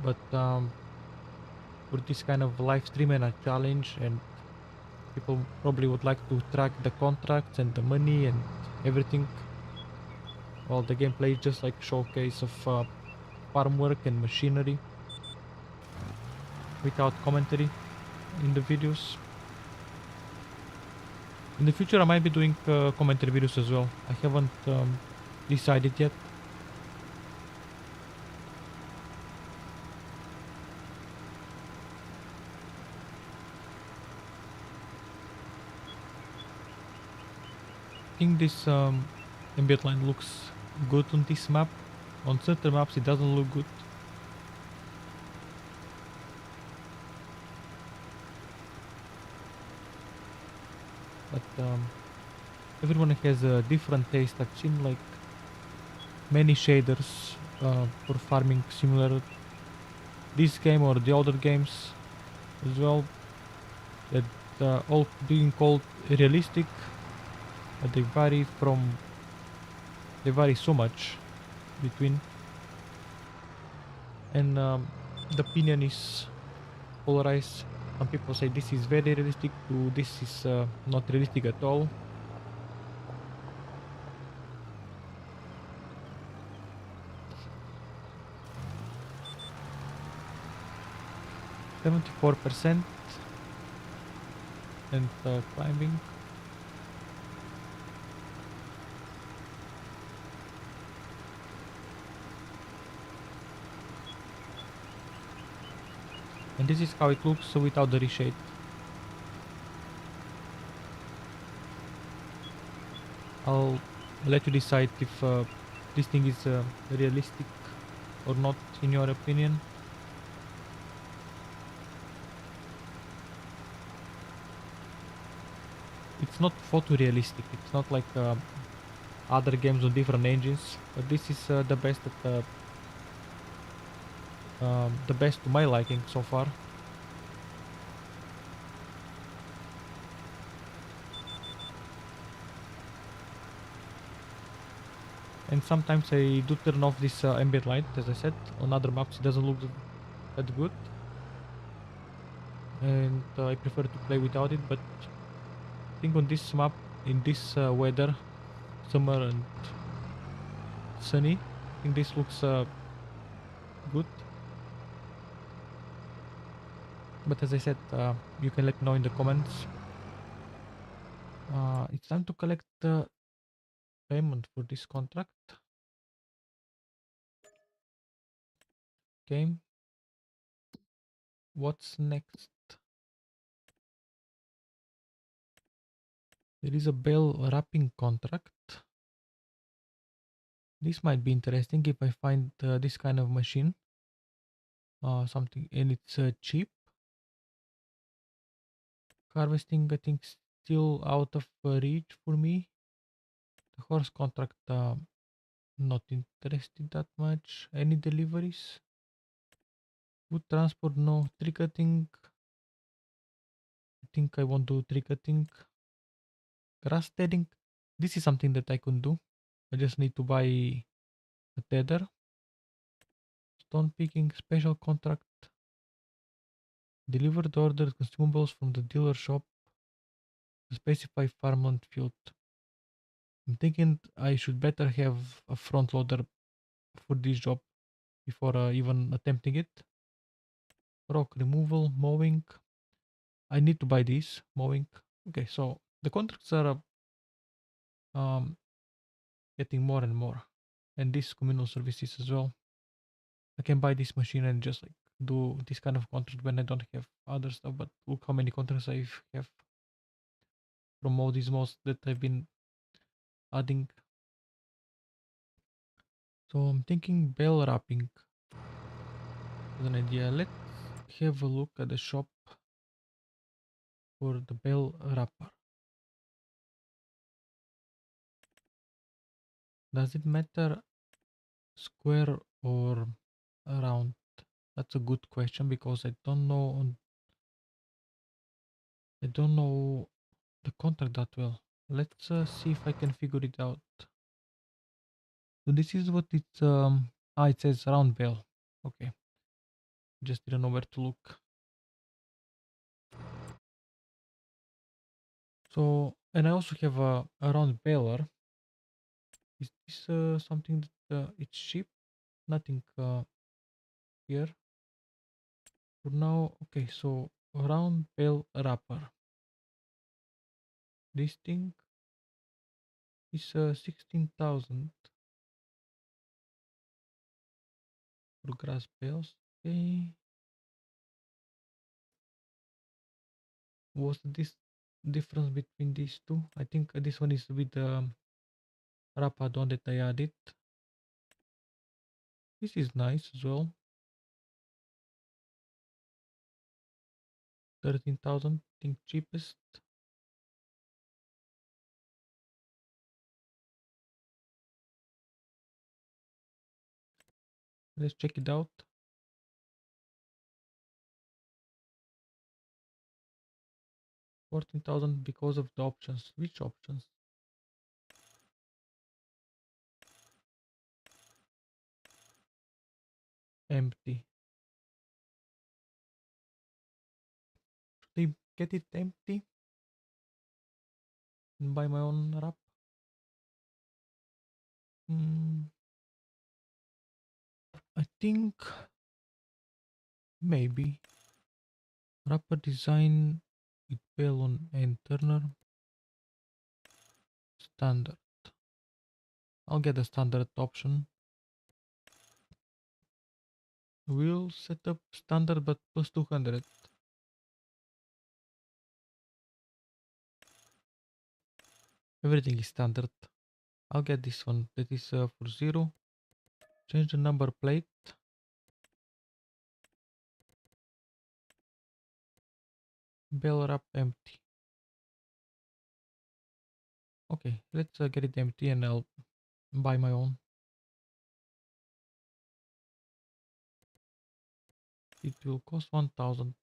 But for this kind of live stream and a challenge, and people probably would like to track the contracts and the money and everything. Well, the gameplay is just like showcase of farm work and machinery without commentary in the videos. In the future, I might be doing commentary videos as well. I haven't decided yet. I think this ambient line looks good on this map. On certain maps, it doesn't look good. But everyone has a different taste. I've seen like many shaders for farming similar this game or the other games as well, that all being called realistic, but they vary so much between, and the opinion is polarized. Some people say this is very realistic to this is not realistic at all. 74% and climbing. And this is how it looks without the reshade. I'll let you decide if this thing is realistic or not in your opinion. It's not photorealistic, it's not like other games on different engines, but this is the best to my liking so far. And sometimes I do turn off this ambient light, as I said. On other maps it doesn't look that good, and I prefer to play without it, but I think on this map, in this weather, summer and sunny, I think this looks good. But as I said, you can let me know in the comments. It's time to collect the payment for this contract. Okay. What's next? There is a bell wrapping contract. This might be interesting if I find this kind of machine. Something, and it's cheap. Harvesting, I think, still out of reach for me. The horse contract, not interested that much. Any deliveries? Wood transport, no. Tree cutting. I think I won't do tree cutting. Grass tedding. This is something that I can do. I just need to buy a tether. Stone picking, special contract. Deliver the ordered consumables from the dealer shop to specify farmland field. I'm thinking I should better have a front loader for this job before even attempting it. Rock removal, mowing. I need to buy this mowing. Okay, so the contracts are um, getting more and more, and these communal services as well. I can buy this machine and just like do this kind of contract when I don't have other stuff. But look how many contracts I have from all these mods that I've been adding. So I'm thinking bell wrapping as an idea. Let's have a look at the shop for the bell wrapper. Does it matter square or round? That's a good question because I don't know. I don't know the contract that well. Let's see if I can figure it out. So this is what it's it says round bell. Okay, just didn't know where to look. So, and I also have a round baler. Is this something that it's cheap? Nothing here for now. Okay, so round bell wrapper. This thing is 16,000 for grass bales. Okay, what's this difference between these two? I think this one is with the wrapper that I added. This is nice as well. 13,000, think cheapest. Let's check it out. 14,000 because of the options. Which options? Empty. Should I get it empty and buy my own wrap? I think maybe wrapper design with balloon and turner standard. I'll get the standard option. We'll set up standard but plus 200. Everything is standard. I'll get this one that is for 0. Change the number plate. Bell wrap empty. Okay, let's get it empty and I'll buy my own. It will cost 1,000.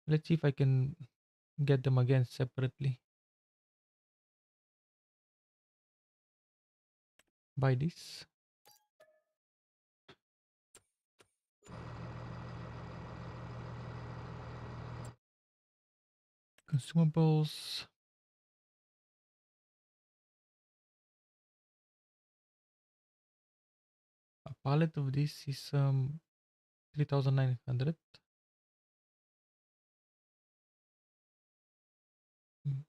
Let's see if I can get them again separately. Buy this. Consumables. A pallet of this is 3,900. Mm.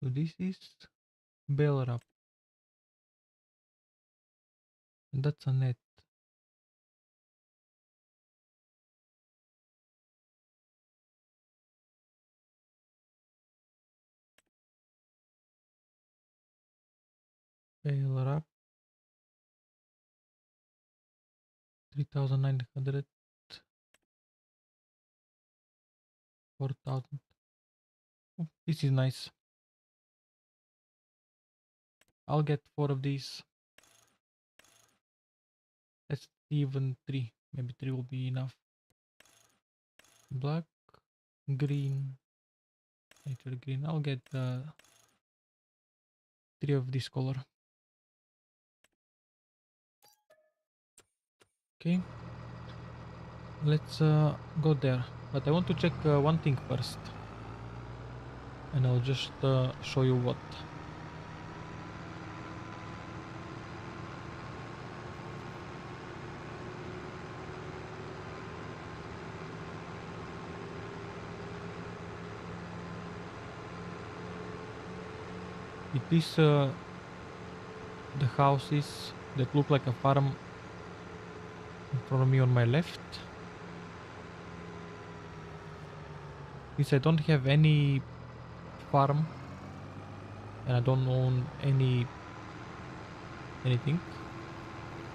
So this is bell wrap. And that's a net. Bell wrap. 3,900. 4,000. Oh, this is nice. I'll get 4 of these. Let's see, even 3. Maybe 3 will be enough. Black, green, nature green. I'll get 3 of this color. Okay. Let's go there. But I want to check one thing first. And I'll just show you what. It is the houses that look like a farm in front of me on my left. Since I don't have any farm and I don't own anything,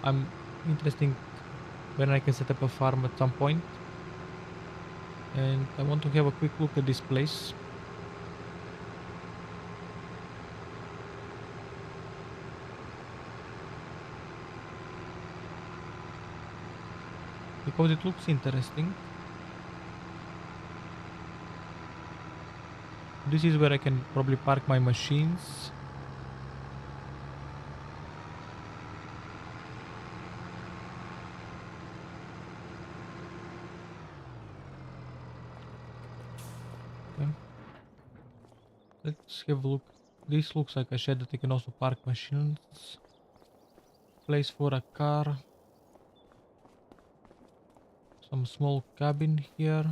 I'm interested when I can set up a farm at some point. And I want to have a quick look at this place. Because it looks interesting. This is where I can probably park my machines. Okay. Let's have a look. This looks like a shed that I can also park machines. Place for a car. Some small cabin here.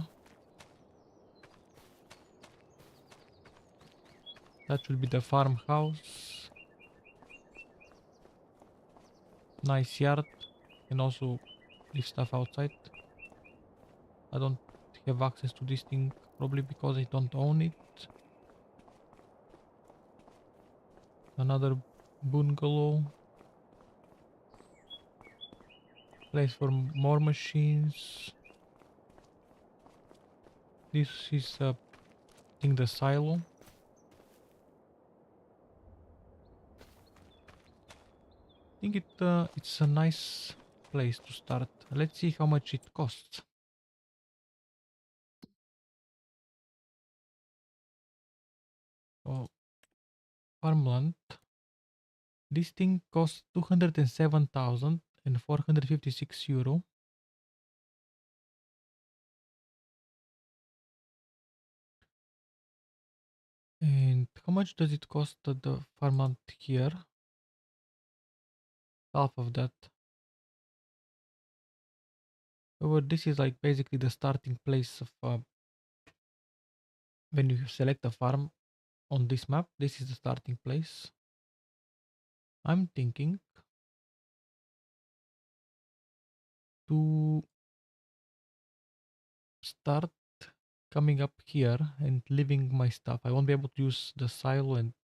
That should be the farmhouse. Nice yard. Can also leave stuff outside. I don't have access to this thing, probably because I don't own it. Another bungalow. Place for more machines. This is I think the silo. I think it's a nice place to start. Let's see how much it costs. Oh, farmland. This thing costs 207,456 euro. And how much does it cost the farmland here? Half of that. However, this is like basically the starting place of when you select a farm on this map. This is the starting place. I'm thinking to start coming up here and leaving my stuff. I won't be able to use the silo and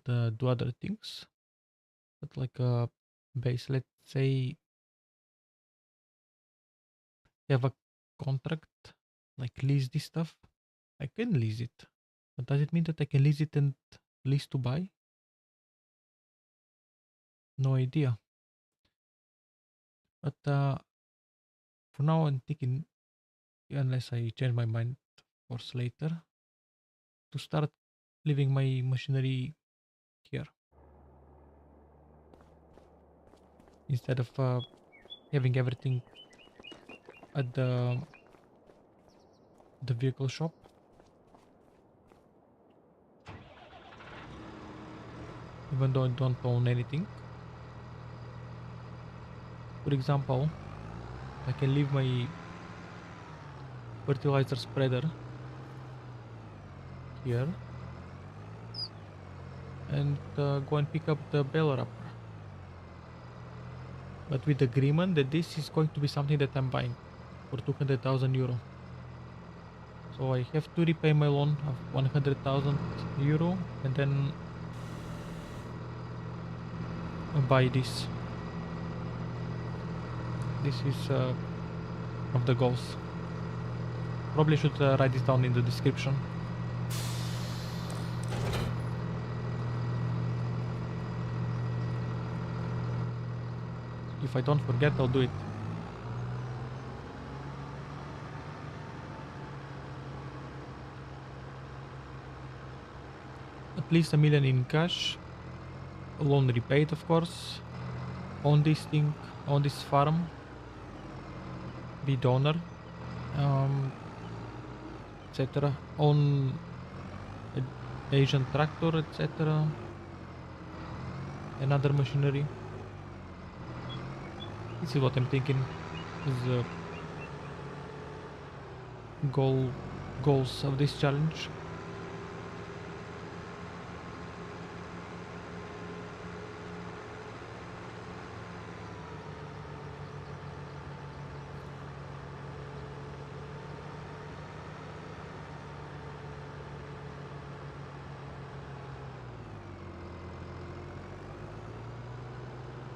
do other things, but like a base, let's say, have a contract, like lease this stuff. I can lease it, but does it mean that I can lease it and lease to buy? No idea. But for now I'm thinking, unless I change my mind for later, to start leaving my machinery here instead of having everything at the vehicle shop. Even though I don't own anything. For example, I can leave my fertilizer spreader here and go and pick up the bale wrapper, but with the agreement that this is going to be something that I'm buying for 200,000 euro. So I have to repay my loan of 100,000 euro and then buy this. This is of the goals. Probably should write this down in the description. If I don't forget, I'll do it. At least 1 million in cash. Loan repaid, of course. Own this thing, own this farm. Be donor. Etc. Own Asian tractor, etc. Another machinery. This is what I'm thinking is goals of this challenge.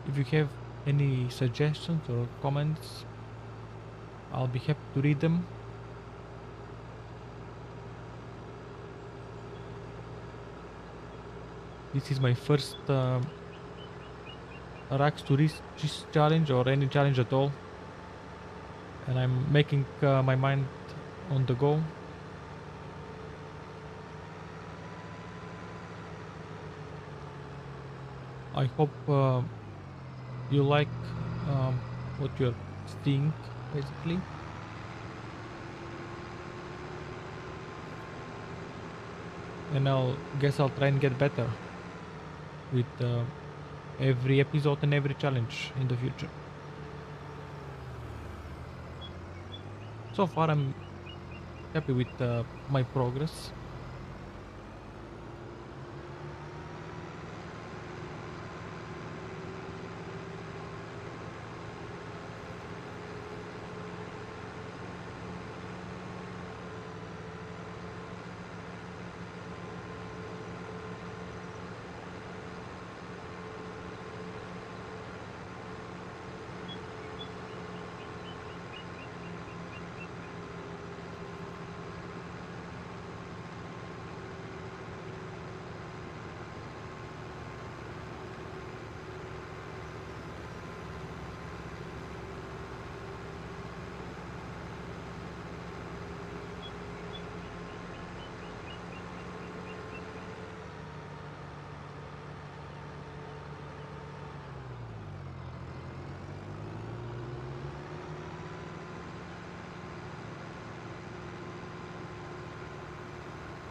If you have any suggestions or comments, I'll be happy to read them. This is my first Rax to Risk challenge or any challenge at all, and I'm making my mind on the go. I hope you like what you're seeing, basically. And I'll try and get better with every episode and every challenge in the future. So far I'm happy with my progress.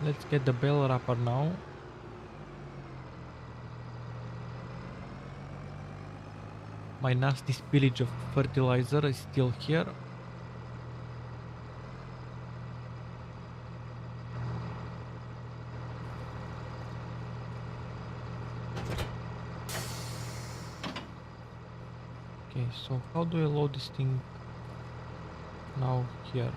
Let's get the bell wrapper now. My nasty spillage of fertilizer is still here. Okay, so how do I load this thing now here?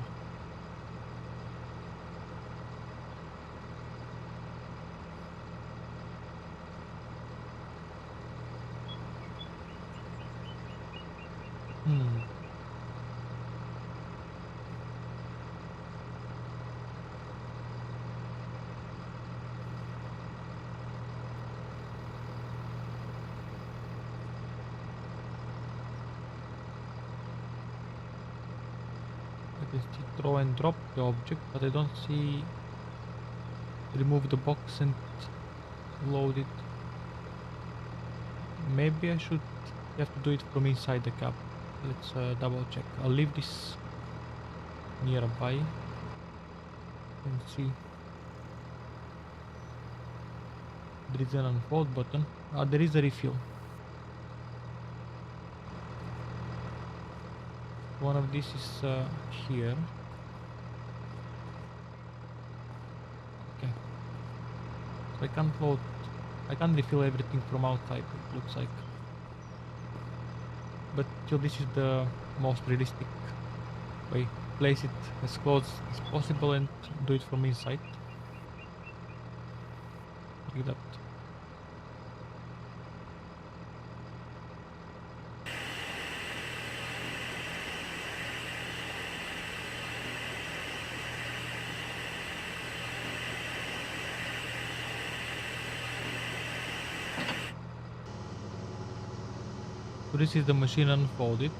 I can see throw and drop the object, but I don't see remove the box and load it. Maybe I should have to do it from inside the cab. Let's double check. I'll leave this nearby and see. There is an unfold button. There is a refill. One of these is here. Okay. So I can't refill everything from outside, it looks like. But still, this is the most realistic way. Place it as close as possible and do it from inside. Like that. So this is the machine unfolded.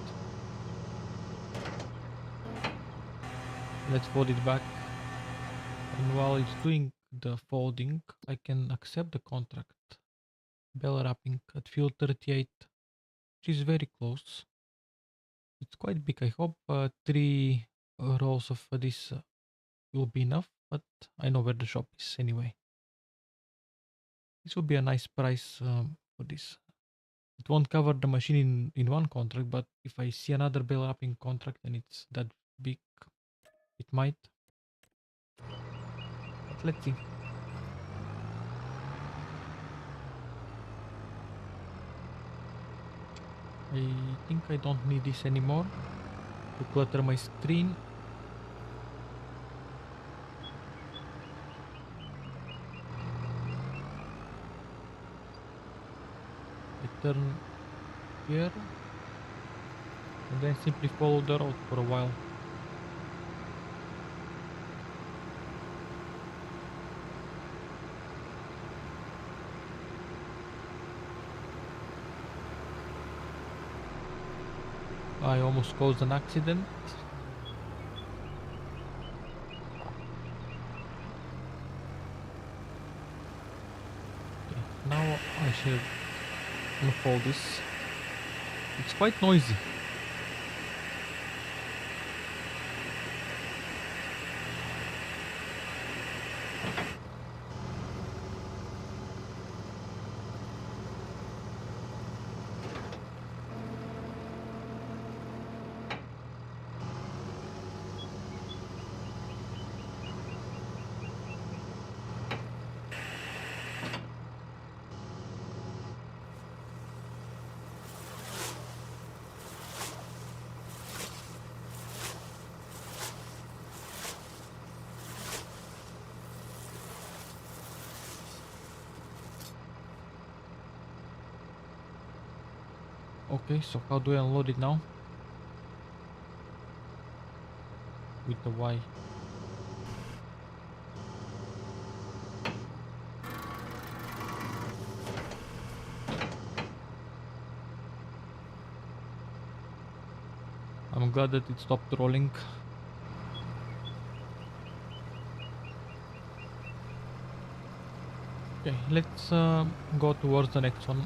Let's fold it back. And while it's doing the folding, I can accept the contract. Bell wrapping at field 38, which is very close. It's quite big. I hope 3 rolls of this will be enough, but I know where the shop is anyway. This will be a nice price for this. It won't cover the machine in one contract, but if I see another bell wrapping contract and it's that big, it might. But let's see. I think I don't need this anymore to clutter my screen. I turn here and then simply follow the road for a while. I almost caused an accident. Okay, now I should unfold this. It's quite noisy. Okay, so how do I unload it now? With the Y. I'm glad that it stopped rolling. Okay, let's go towards the next one.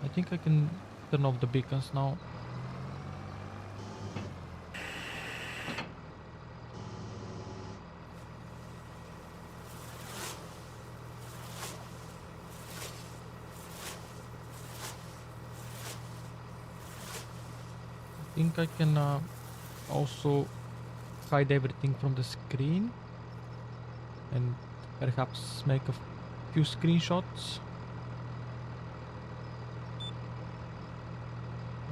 I think I can turn off the beacons now. I think I can also hide everything from the screen and perhaps make a few screenshots.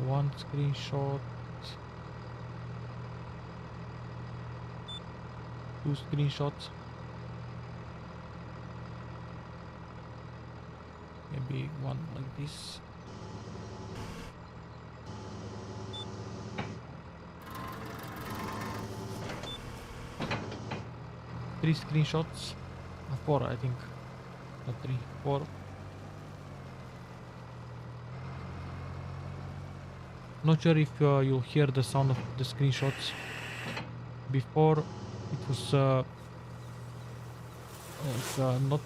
One screenshot, 2 screenshots, maybe one like this. Three screenshots, 4 I think, not 3, 4. Not sure if you'll hear the sound of the screenshots. Before it was not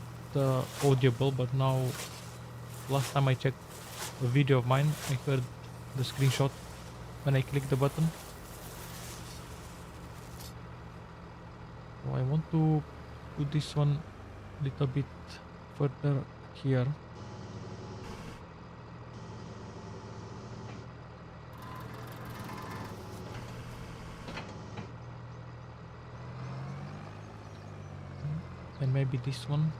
audible, but now last time I checked a video of mine, I heard the screenshot when I click the button. So I want to put this one a little bit further here. And maybe this one.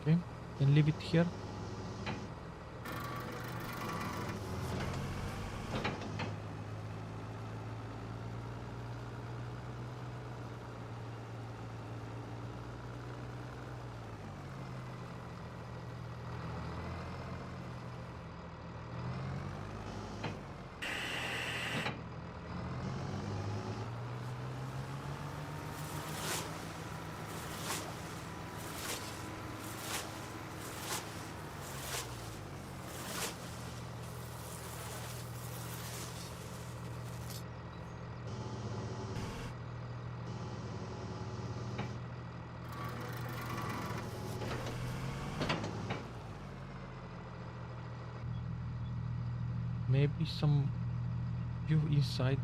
Okay, then leave it here. Maybe some view inside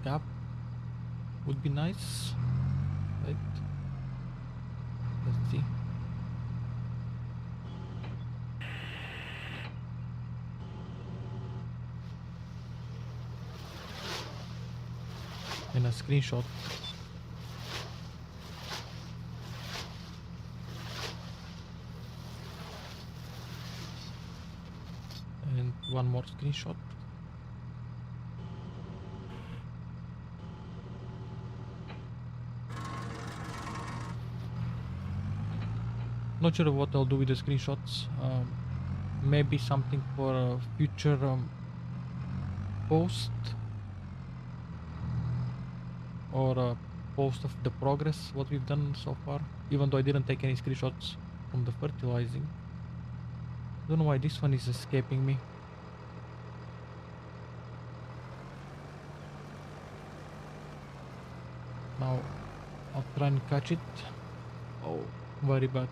the gap would be nice, right? Let's see. And a screenshot. And one more screenshot. Not sure what I'll do with the screenshots. Maybe something for a future post, or a post of the progress, what we've done so far, even though I didn't take any screenshots from the fertilizing. Don't know why this one is escaping me. Now I'll try and catch it. Oh, very bad.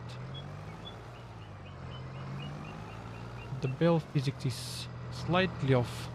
The bell physics is slightly off.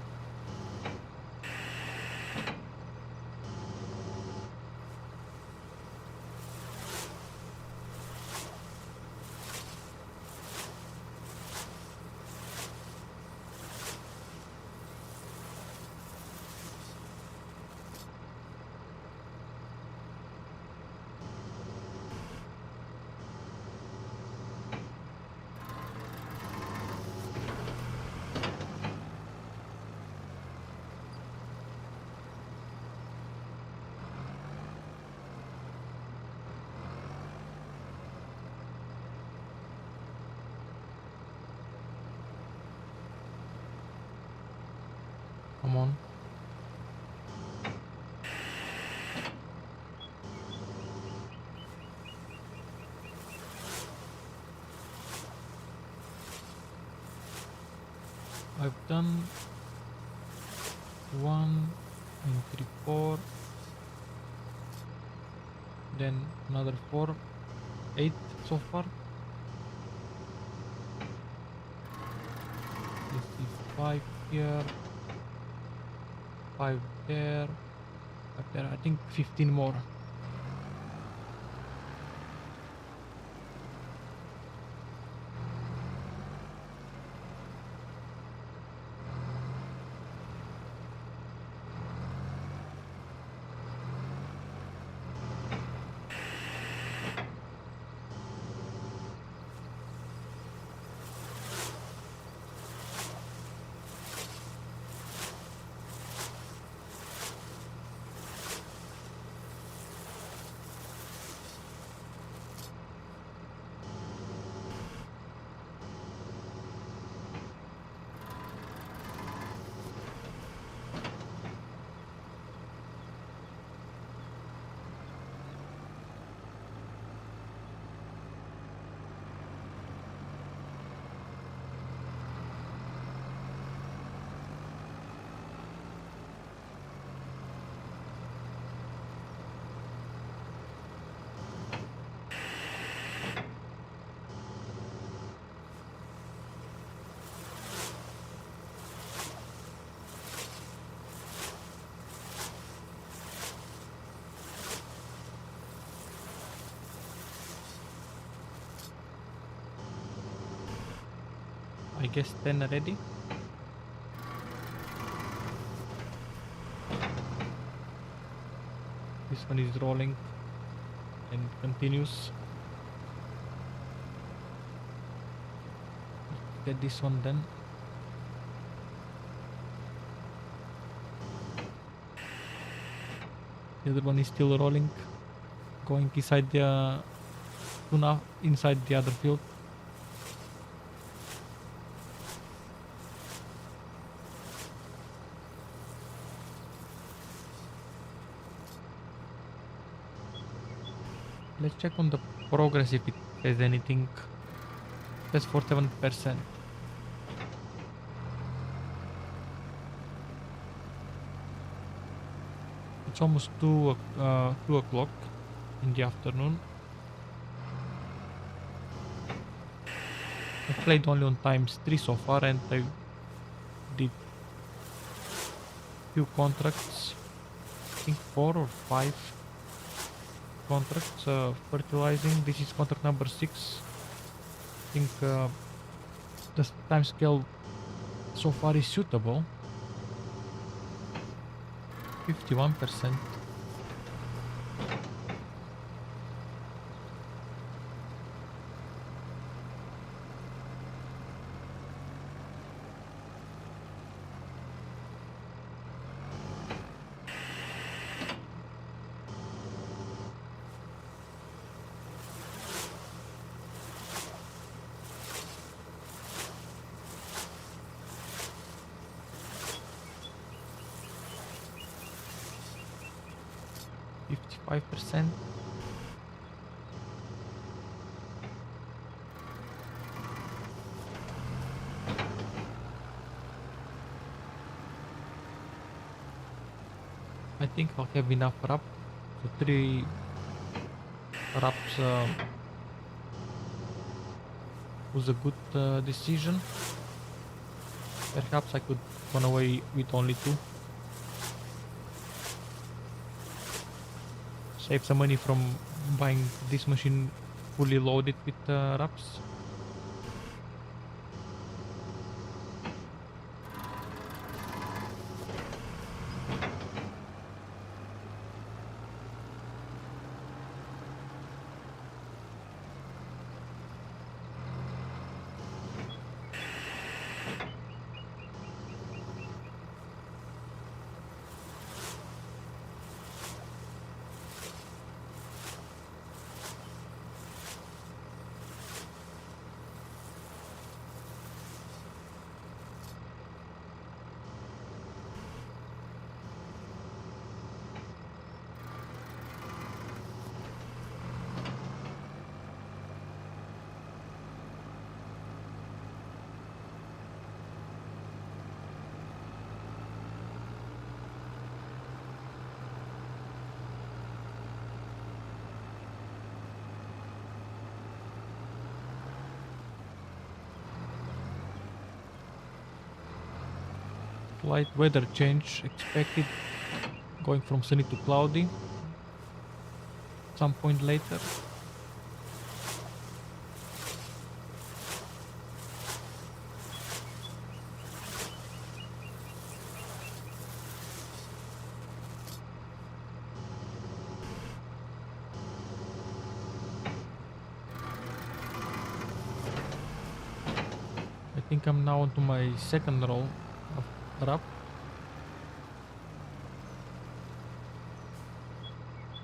Come on. I've done 1 and 3, 4, then another 4, 8 so far. Let's see, 5 here, 5 there, 5 there. I think 15 more. I guess 10 already. This one is rolling and continues. get this one then. The other one is still rolling, going inside the tuna, inside the other field. Let's check on the progress if it has anything. That's 47%. It's almost 2 o'clock in the afternoon. I played only on ×3 so far, and I did few contracts. I think 4 or 5 contracts fertilizing. This is contract number 6. I think the time scale so far is suitable. 51%. %. I think I'll have enough wrap. So 3 wraps was a good decision. Perhaps I could run away with only 2. Save some money from buying this machine fully loaded with wraps. Light weather change expected, going from sunny to cloudy some point later. I think I'm now onto my second roll of wrap.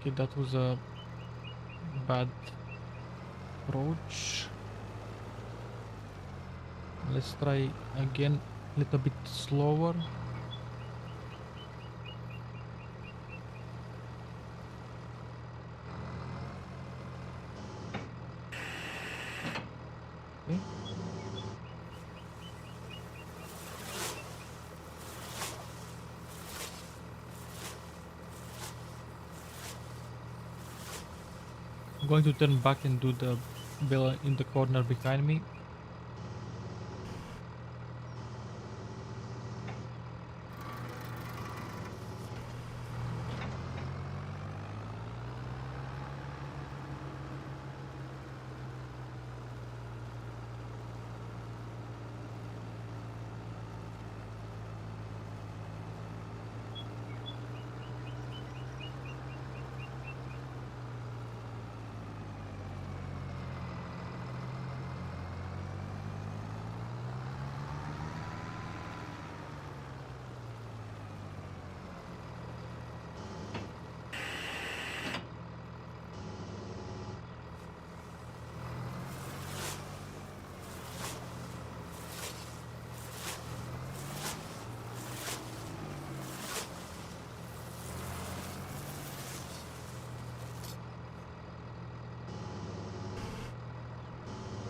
Okay, that was a bad approach. Let's try again, a little bit slower. Okay. I'm going to turn back and do the bell in the corner behind me.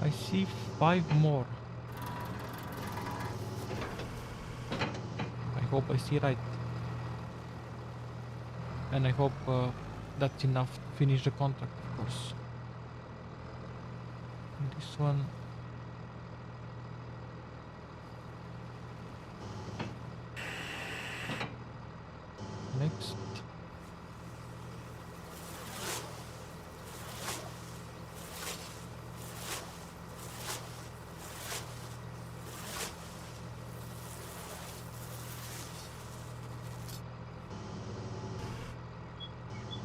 I see 5 more. I hope I see right. And I hope that's enough to finish the contract, of course. And this one. Next.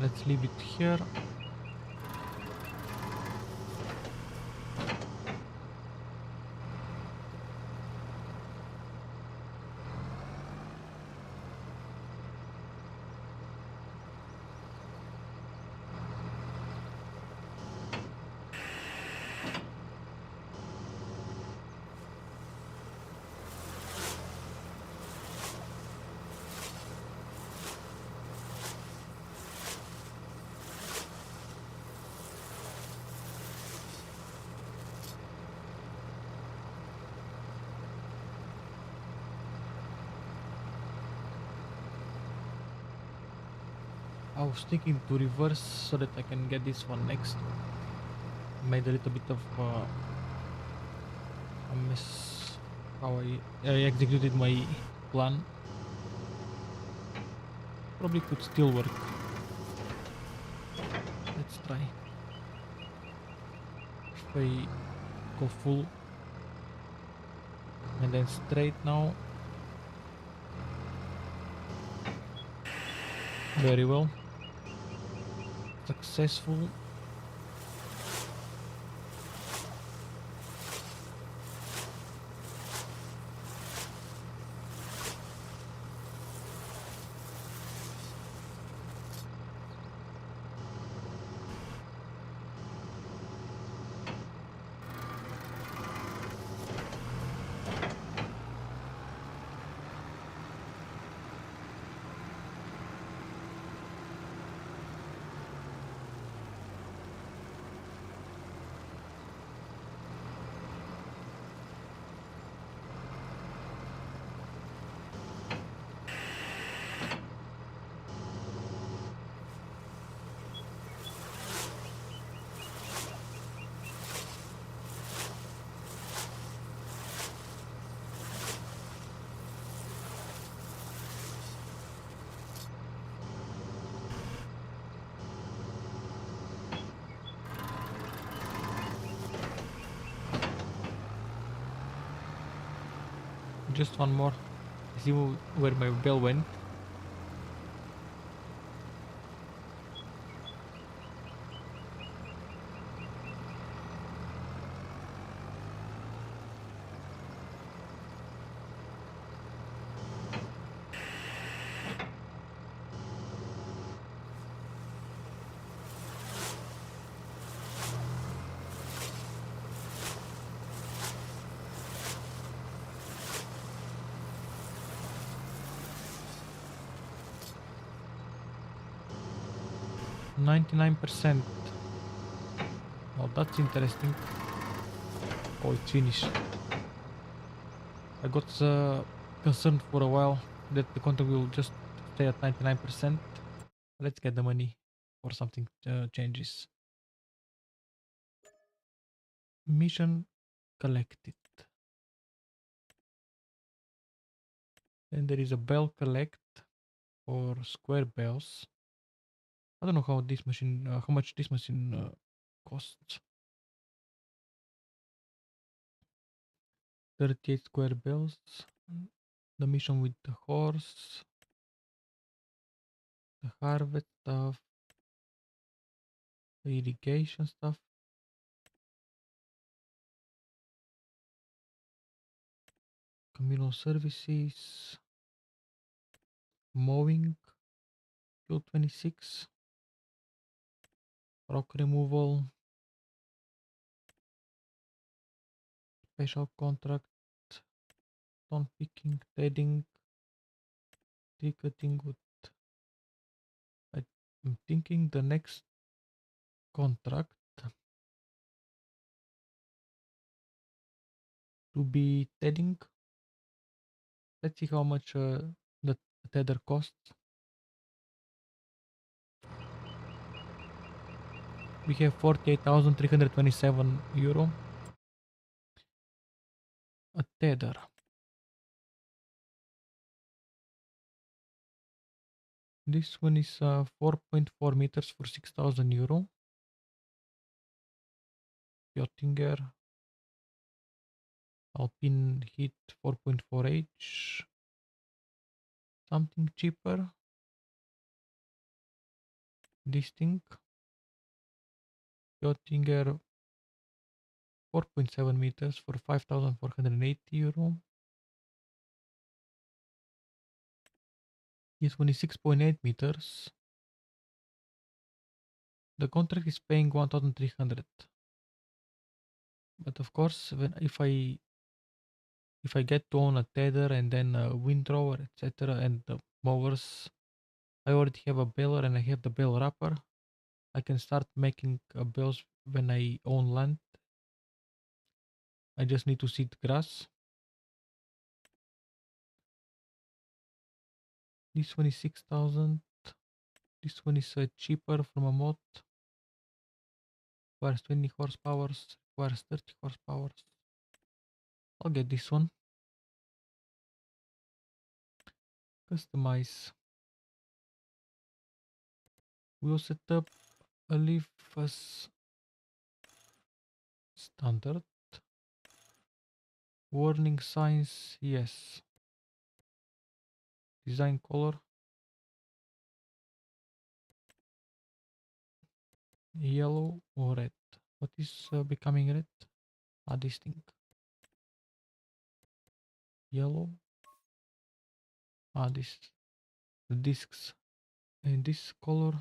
Let's leave it here. I was thinking to reverse so that I can get this one next. Made a little bit of a mess how I executed my plan. Probably could still work. Let's try. If I go full and then straight now. Very well. Successful. Just one more. See where my bell went. %99%. Oh, that's interesting. Oh, it's finished. I got concerned for a while that the contract will just stay at 99%. Let's get the money or something changes. Mission collected. Then there is a bell collect or square bells. I don't know how this machine, how much this machine costs. 38 square bells. The mission with the horse. The harvest stuff. The irrigation stuff. Communal services. Mowing. Fuel 26. Rock removal. Special contract. Stone picking. Trading. Tree cutting wood. I'm thinking the next contract to be tedding. Let's see how much the tether costs. We have 48,327 euro. A tether. This one is 4.4 meters for 6,000 euro. Göttinger. Alpine Heat 4.4H. Something cheaper. This thing. Göttinger 4.7 meters for 5,480 euro. This one is 6.8 meters. The contract is paying 1,300. But of course, if I get to own a tether and then a windrower, etc., and the mowers, I already have a baler and I have the bale wrapper. I can start making bales when I own land. I just need to seed grass. This one is 6,000. This one is cheaper from a mod. Requires 20 horsepower. Requires 30 horsepower. I'll get this one. Customize. We'll set up a leaf as standard. Warning signs, yes. Design color. Yellow or red. What is becoming red? Ah, this thing. Yellow. Ah, this. The discs. And this color.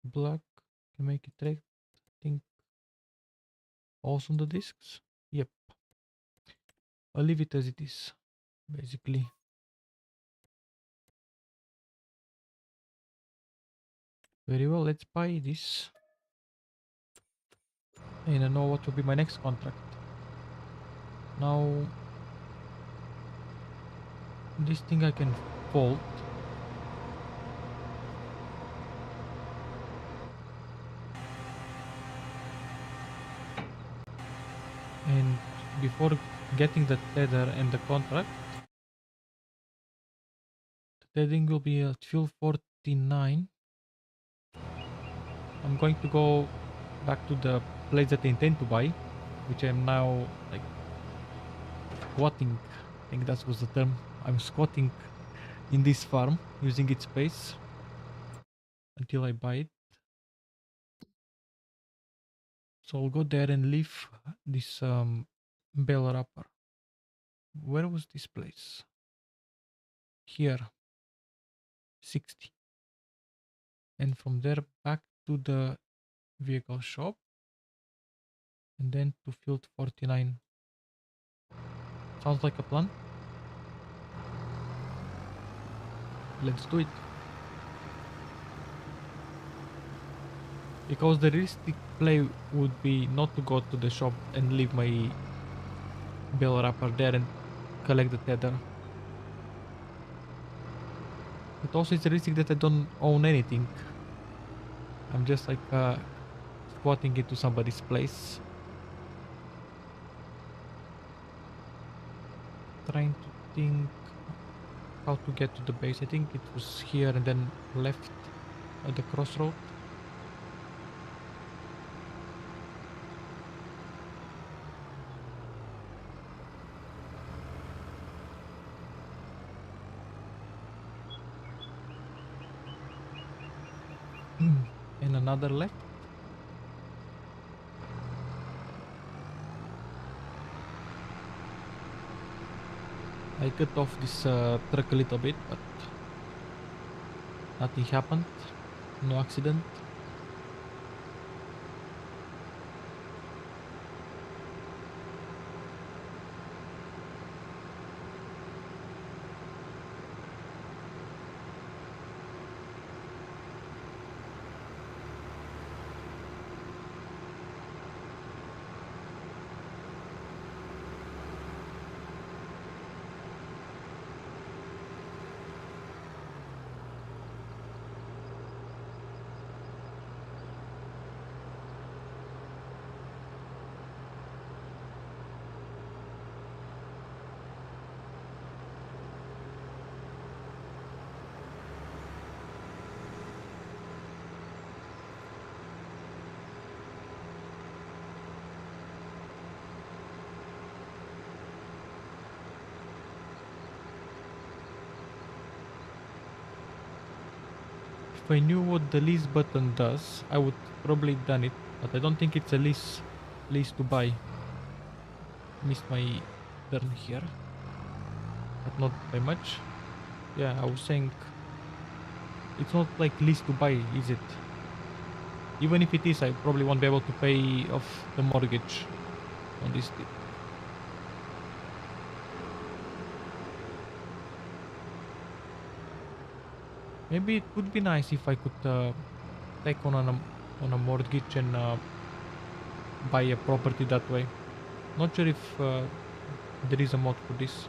Black. Can make it red. I think. Also on the discs. Yep. I'll leave it as it is. Basically. Very well. Let's buy this. And I know what will be my next contract. Now. This thing I can fold. And before getting the tether and the contract, the tethering will be at fuel 49. I'm going to go back to the place that I intend to buy, which I'm now like squatting. I think that was the term. I'm squatting in this farm using its space until I buy it. So I'll go there and leave this bell wrapper. Where was this place? Here. 60. And from there back to the vehicle shop. And then to field 49. Sounds like a plan. Let's do it. Because the realistic play would be not to go to the shop and leave my bell wrapper there and collect the tether. But also it's realistic that I don't own anything. I'm just like squatting into somebody's place. Trying to think how to get to the base. I think it was here and then left at the crossroad. And another left. I cut off this truck a little bit, but nothing happened. No accident. If I knew what the lease button does, I would probably done it, but I don't think it's a lease to buy. Missed my turn here, but not by much. Yeah, I was saying it's not like lease to buy, is it? Even if it is, I probably won't be able to pay off the mortgage on this. Maybe it would be nice if I could take on a mortgage and buy a property that way. Not sure if there is a mod for this.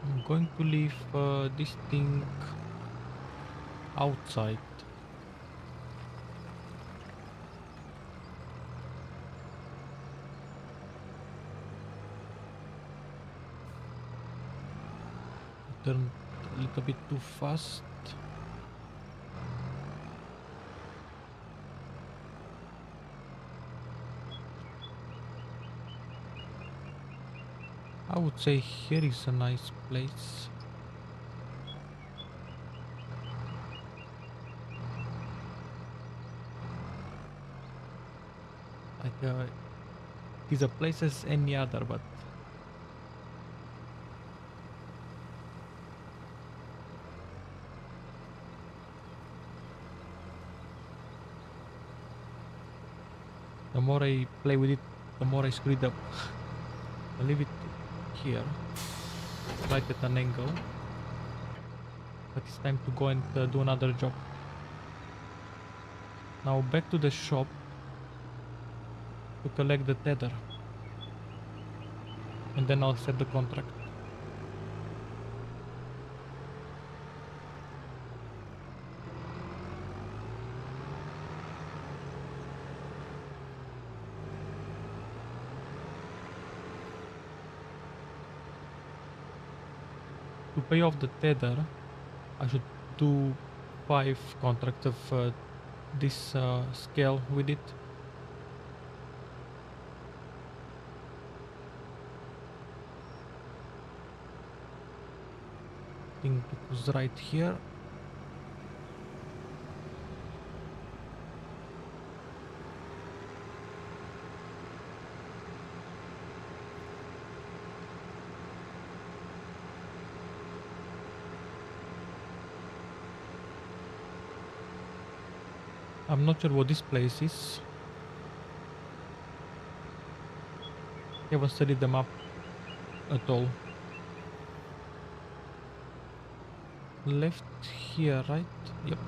I'm going to leave this thing outside. Turned a little bit too fast. I would say here is a nice place. Like it is a place as any other, but the more I play with it, the more I screw it up. I'll leave it here, right at an angle. But it's time to go and do another job. Now back to the shop to collect the tether. And then I'll set the contract. To pay off the tether, I should do 5 contracts of this scale with it. I think it was right here. I'm not sure what this place is. Haven't studied the map at all. Left here, right? Yep.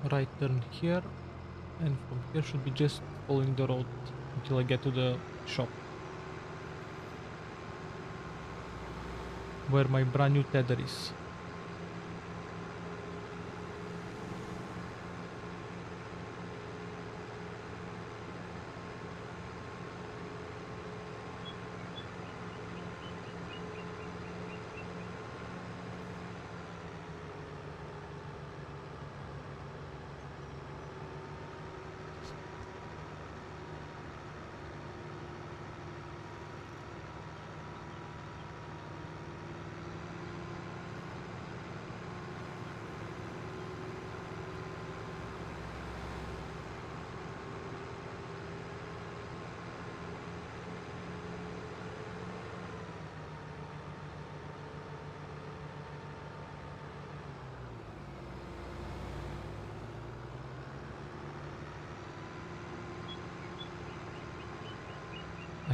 Right turn here, and from here should be just following the road until I get to the shop where my brand new tether is.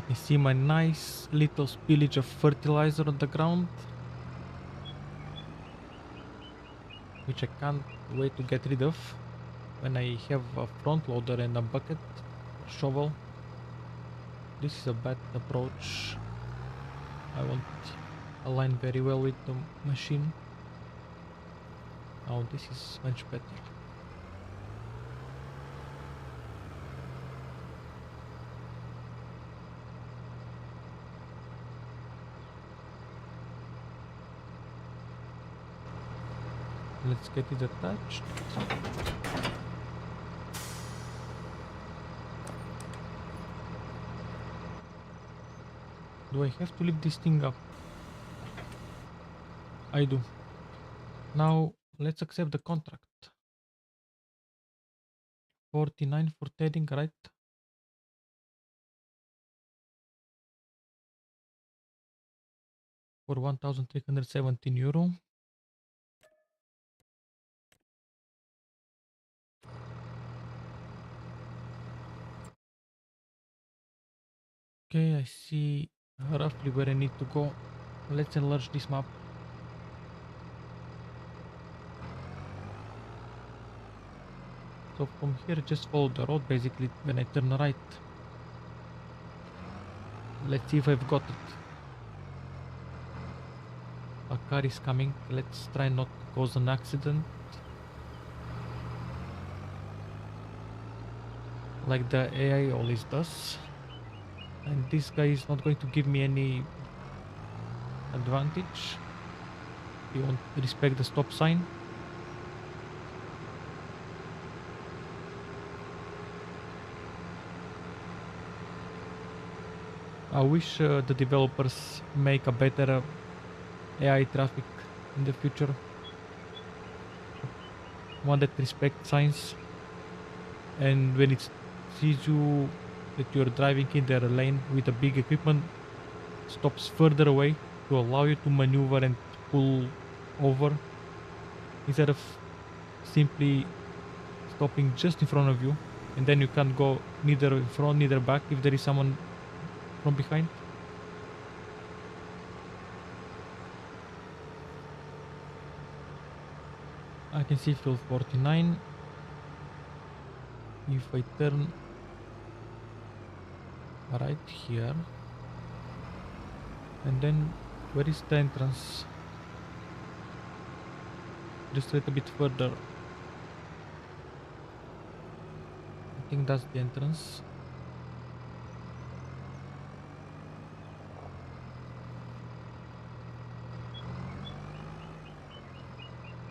can see my nice little spillage of fertilizer on the ground, which I can't wait to get rid of when I have a front loader and a bucket or shovel. This is a bad approach. I won't align very well with the machine. Now this is much better. Let's get it attached. Do I have to lift this thing up? I do. Now let's accept the contract. 49 for threading, right? For 1,317 euro. Okay, I see roughly where I need to go. Let's enlarge this map. So from here, just follow the road basically when I turn right. Let's see if I've got it. A car is coming. Let's try not to cause an accident. Like the AI always does. And this guy is not going to give me any advantage. He won't respect the stop sign. I wish the developers make a better AI traffic in the future. One that respects signs, and when it sees you that you're driving in their lane with a big equipment, stops further away to allow you to maneuver and pull over, instead of simply stopping just in front of you, and then you can't go neither in front neither back if there is someone from behind. I can see field 49. If I turn right here, and then where is the entrance? Just a little bit further. I think that's the entrance.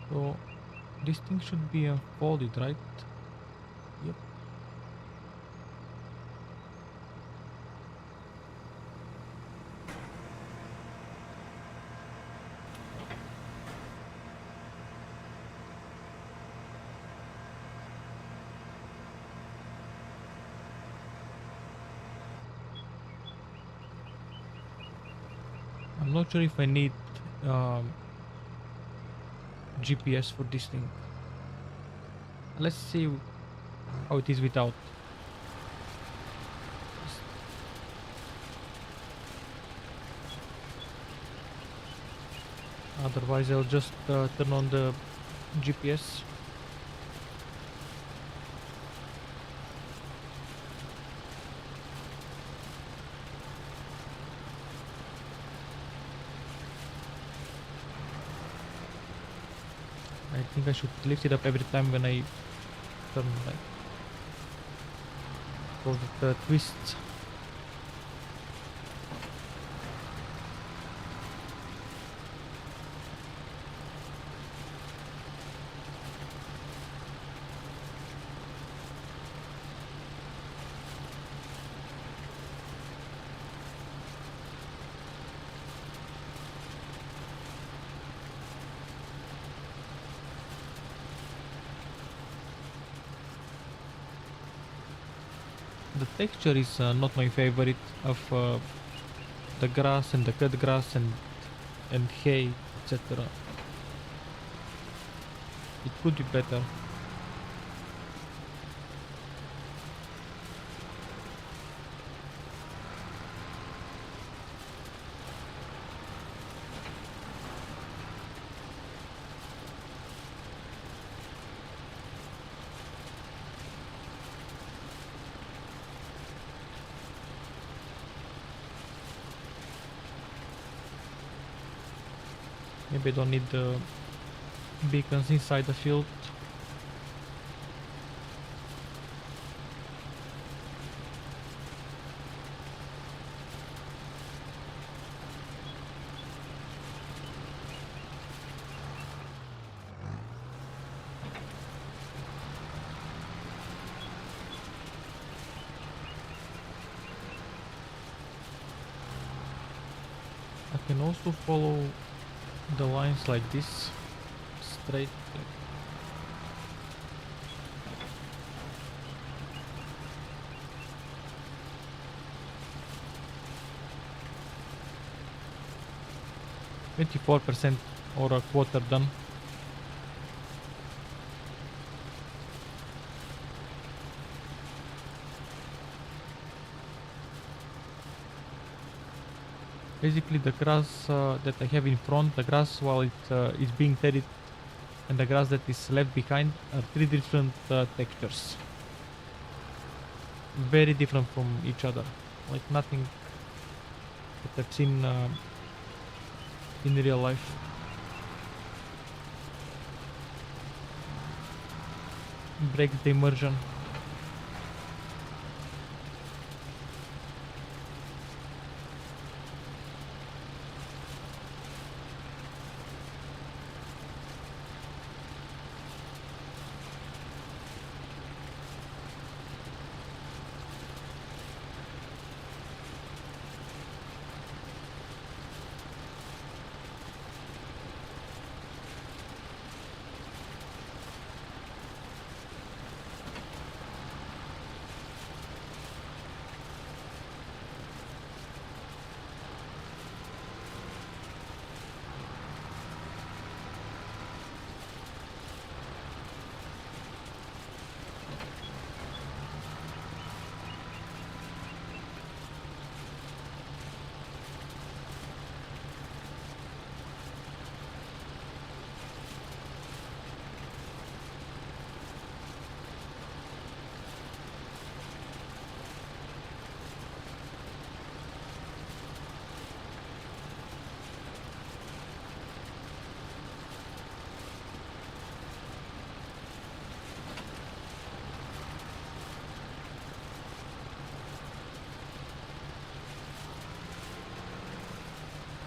So this thing should be unfolded, right? Yep. I'm not sure if I need GPS for this thing. Let's see how it is without. Otherwise I'll just turn on the GPS. I think I should lift it up every time when I turn right, so that it twists. The texture is not my favorite of the grass and the cut grass and hay, etc. It could be better. Maybe I don't need the beacons inside the field. I can also follow the lines like this, straight. Like 24% or a quarter done. Basically the grass that I have in front, the grass while it is being tedded, and the grass that is left behind are three different textures. Very different from each other. Like nothing that I've seen in real life. Breaks the immersion.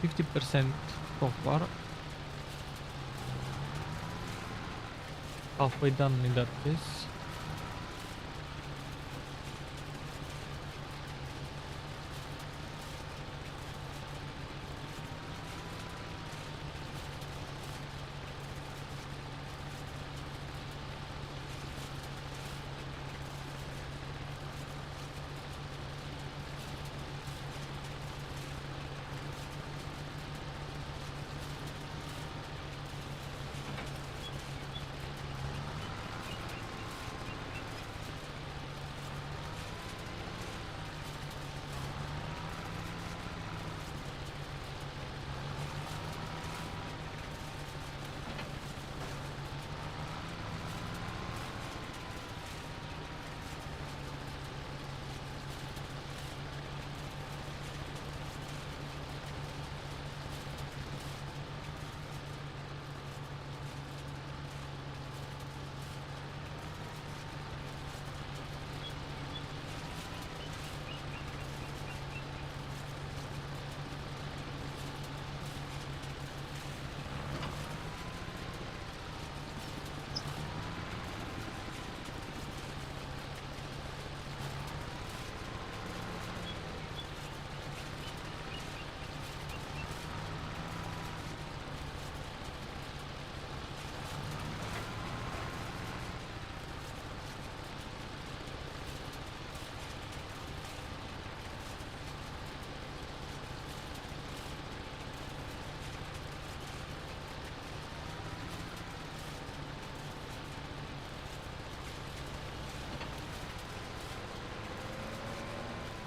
%, so far. Halfway done in that case.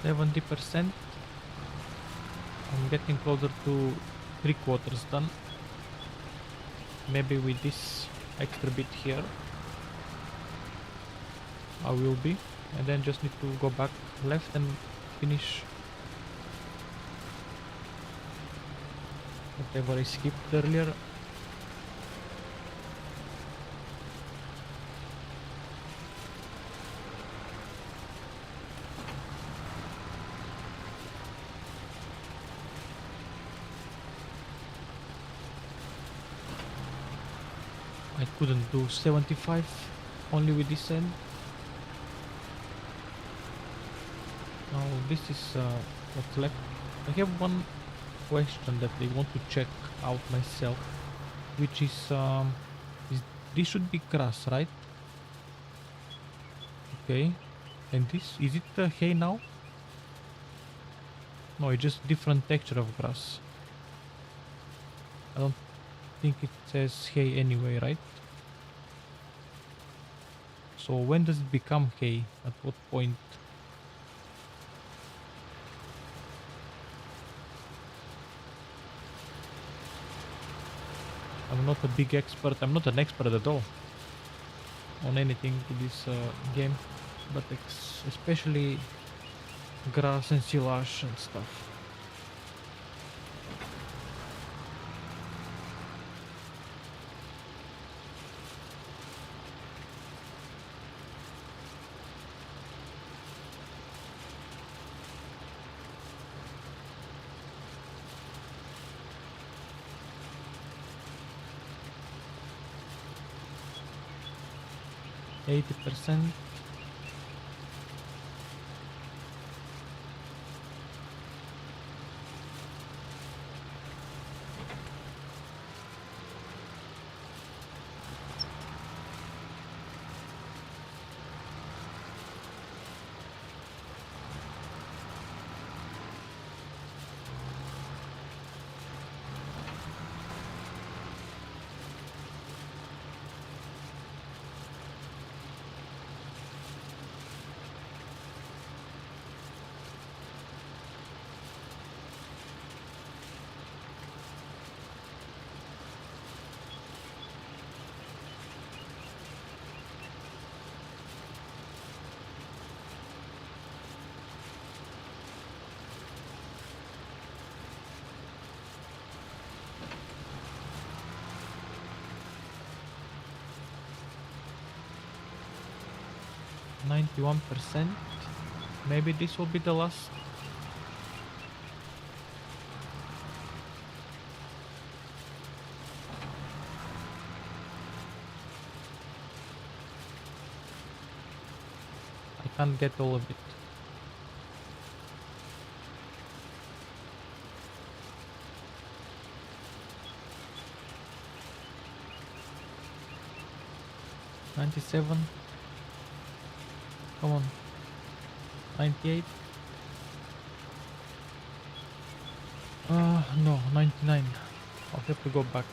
%. I'm getting closer to 3/4 done. Maybe with this extra bit here I will be, and then just need to go back left and finish whatever I skipped earlier. Couldn't do 75 only with this end. Now this is what's left. I have one question that I want to check out myself, which is this should be grass, right? Okay. And this, is it hay now? No, it's just different texture of grass. I don't think it says hay anyway, right? So when does it become hay? At what point? I'm not a big expert. I'm not an expert at all on anything to this game, but especially grass and silage and stuff. %. 91%. Maybe this will be the last. I can't get all of it. $97. Come on. 98. No, 99. I'll have to go back.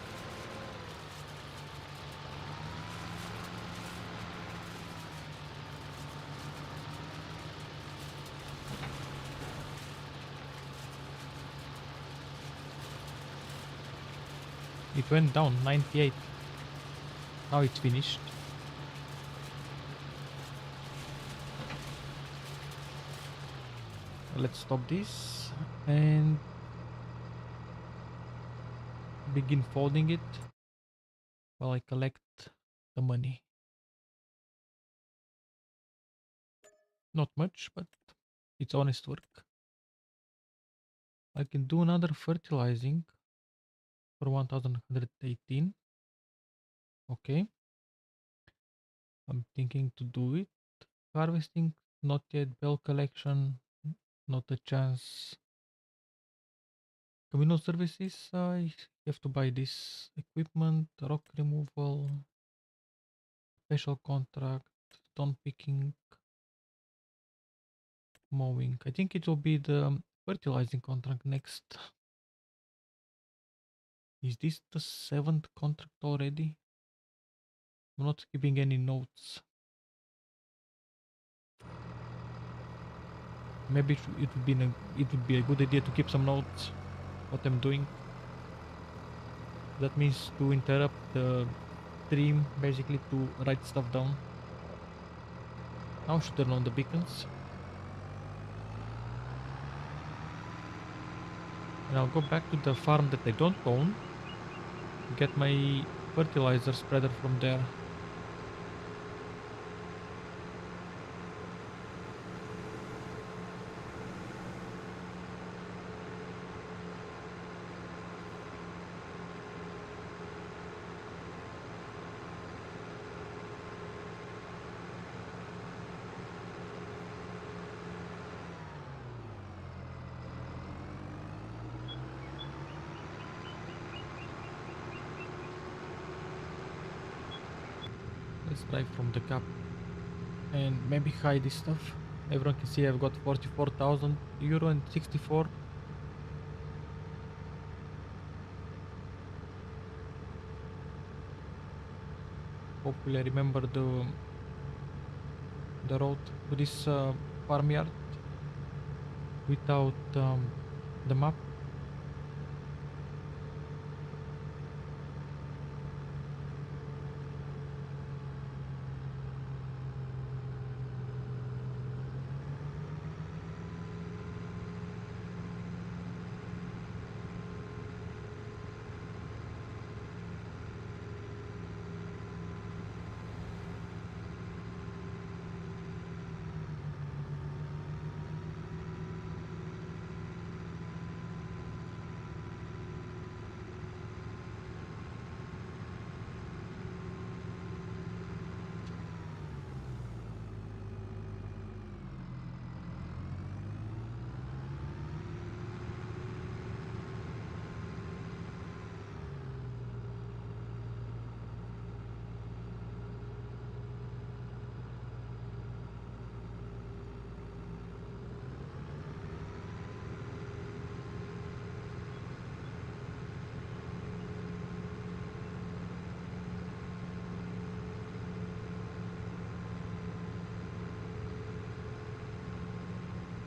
It went down 98. Now it's finished. Let's stop this and begin folding it while I collect the money. Not much, but it's honest work. I can do another fertilizing for 1118. Okay. I'm thinking to do it. Harvesting, not yet. Bell collection, not a chance. Communal services, I have to buy this equipment, rock removal, special contract, stone picking, mowing. I think it will be the fertilizing contract next. Is this the 7th contract already? I'm not keeping any notes. Maybe it would be a good idea to keep some notes what I'm doing. That means to interrupt the stream, basically to write stuff down. Now I should turn on the beacons. And I'll go back to the farm that I don't own. Get my fertilizer spreader from there. Let's drive from the cap and maybe hide this stuff. Everyone can see I've got 44,000 euro and 64. Hopefully I remember the road to this farmyard without the map.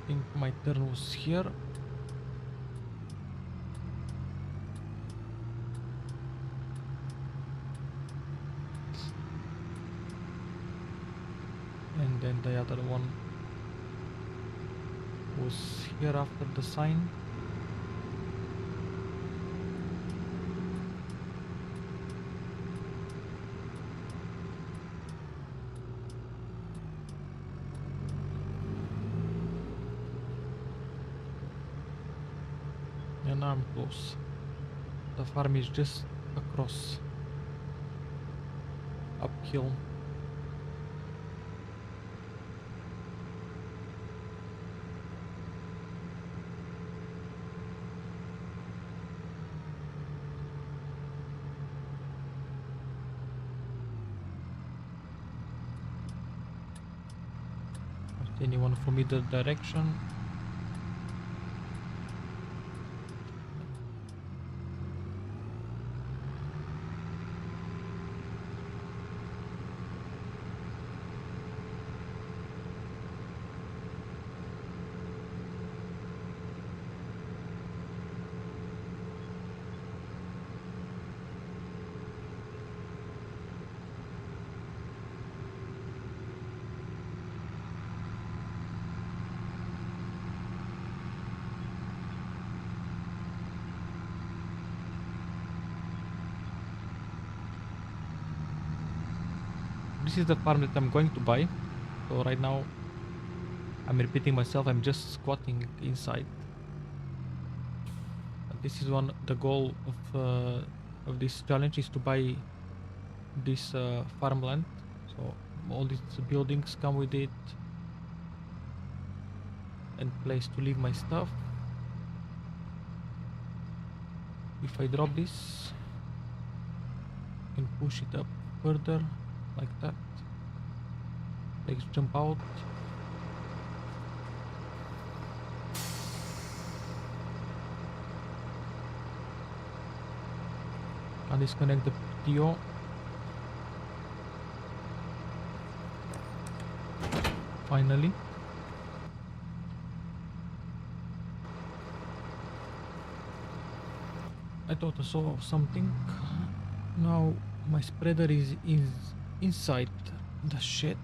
I think my turn was here. And then the other one was here after the sign. And I'm close. The farm is just across, uphill. Not anyone from either direction. This is the farm that I'm going to buy. So right now I'm repeating myself, I'm just squatting inside. This is the goal of this challenge is to buy this farmland. So all these buildings come with it, and place to leave my stuff. If I drop this, I can push it up further like that. Let's jump out. And disconnect the PTO. Finally. I thought I saw something. Now my spreader is inside the shed.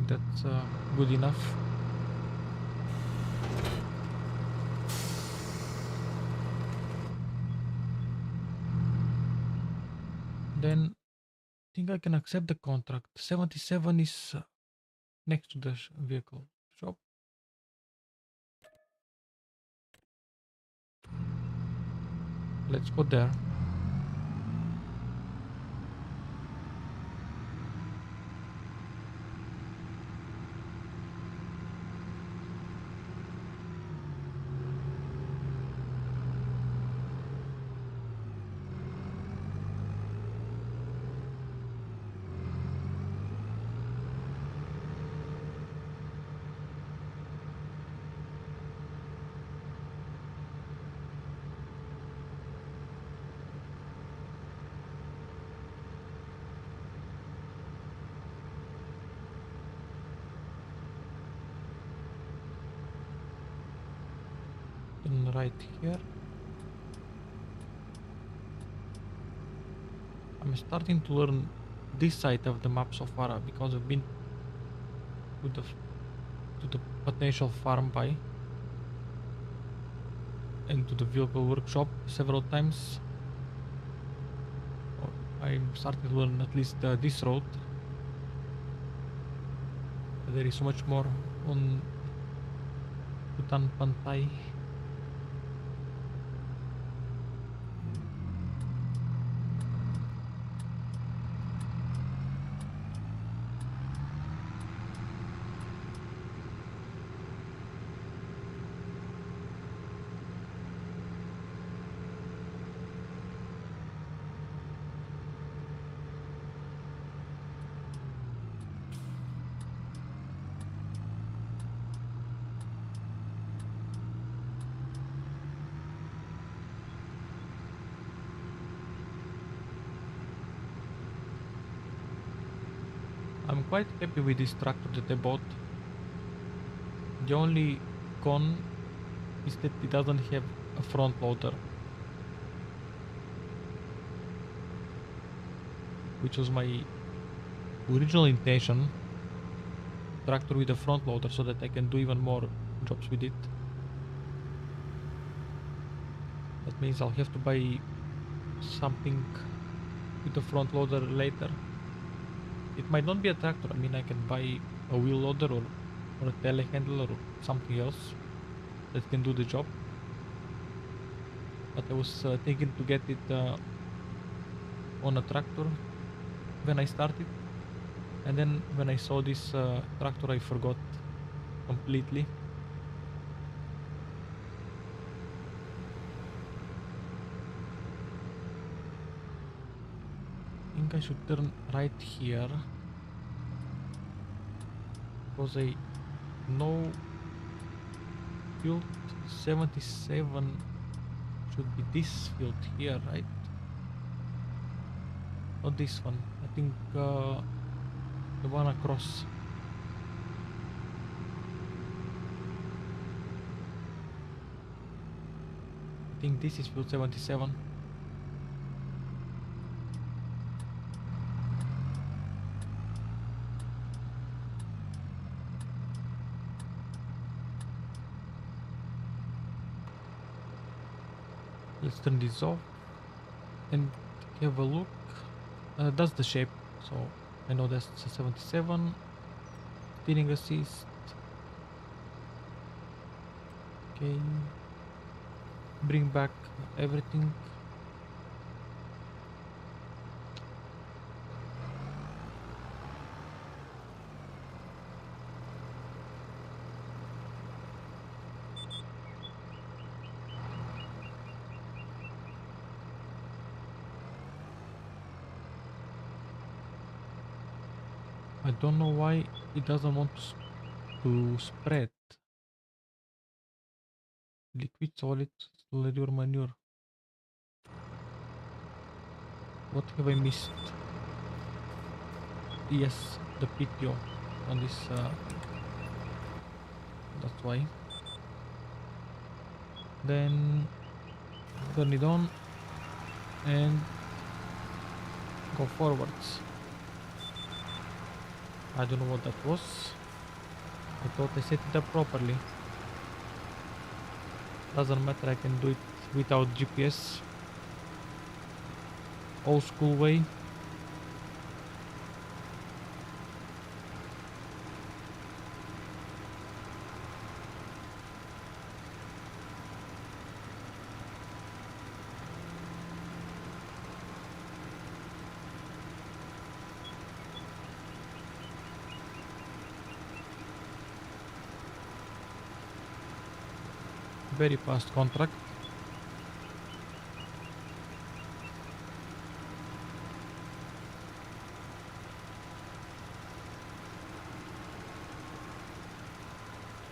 That's good enough. Then I think I can accept the contract. 77 is next to the vehicle shop. Let's go there. And right here. I'm starting to learn this side of the map so far because I've been to the potential farm by and to the vehicle workshop several times. So I'm starting to learn at least this road. There is so much more on Hutan Pantai. I'm quite happy with this tractor that I bought. The only con is that it doesn't have a front loader, which was my original intention. Tractor with a front loader so that I can do even more jobs with it. That means I'll have to buy something with a front loader later. It might not be a tractor. I mean, I can buy a wheel loader or a telehandler or something else that can do the job. But I was thinking to get it on a tractor when I started, and then when I saw this tractor, I forgot completely. I think I should turn right here because I know field 77 should be this field here, right? Not this one. I think the one across. I think this is field 77. Let's turn this off and have a look. That's the shape, so I know that's a 77. Steering assist. Okay. Bring back everything. I don't know why it doesn't want to spread liquid, solid, slurry or manure. What have I missed? Yes, the PTO on this. That's why. Then turn it on and go forwards. I don't know what that was. I thought I set it up properly. Doesn't matter, I can do it without GPS. Old school way. Very fast contract.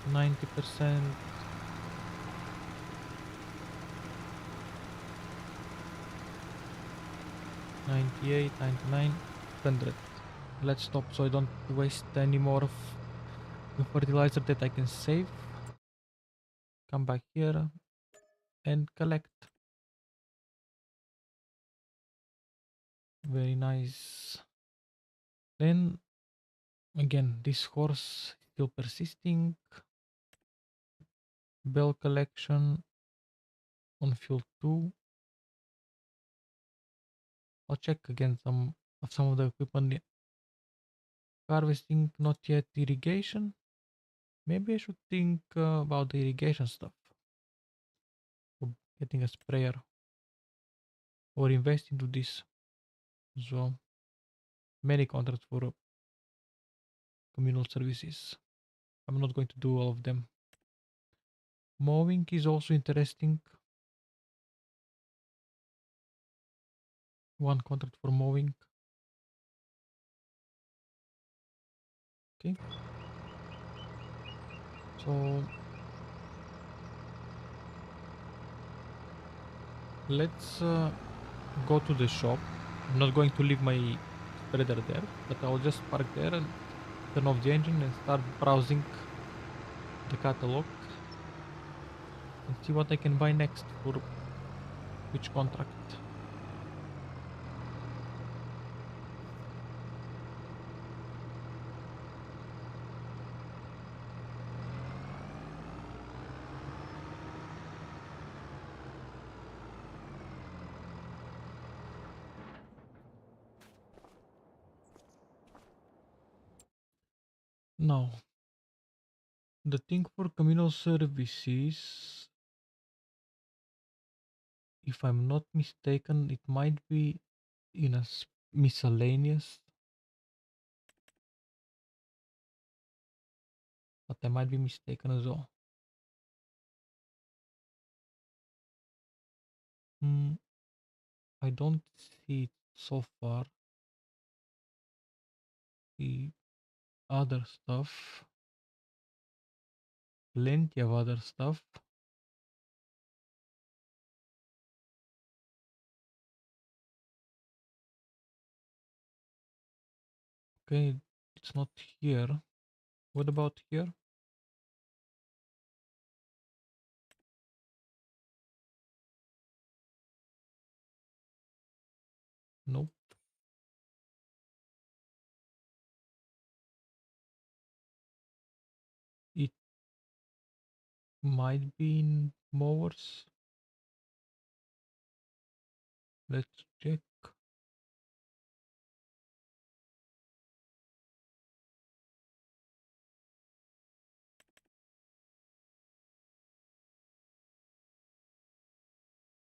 %90. 98, 99, 100. Let's stop so I don't waste any more of the fertilizer that I can save. Come back here and collect. Very nice. Then again, this horse still persisting. Bell collection on fuel 2. I'll check again some of the equipment. Harvesting, not yet. Irrigation. Maybe I should think about the irrigation stuff. Or getting a sprayer. Or invest into this. So many contracts for communal services. I'm not going to do all of them. Mowing is also interesting. One contract for mowing. Okay. So let's go to the shop. I'm not going to leave my spreader there, but I'll just park there and turn off the engine and start browsing the catalog and see what I can buy next for which contract. Now, the thing for communal services, if I'm not mistaken, it might be in a miscellaneous, but I might be mistaken as well. I don't see it so far. The other stuff, plenty of other stuff. Okay, it's not here. What about here? Nope. It might be in mowers. Let's check.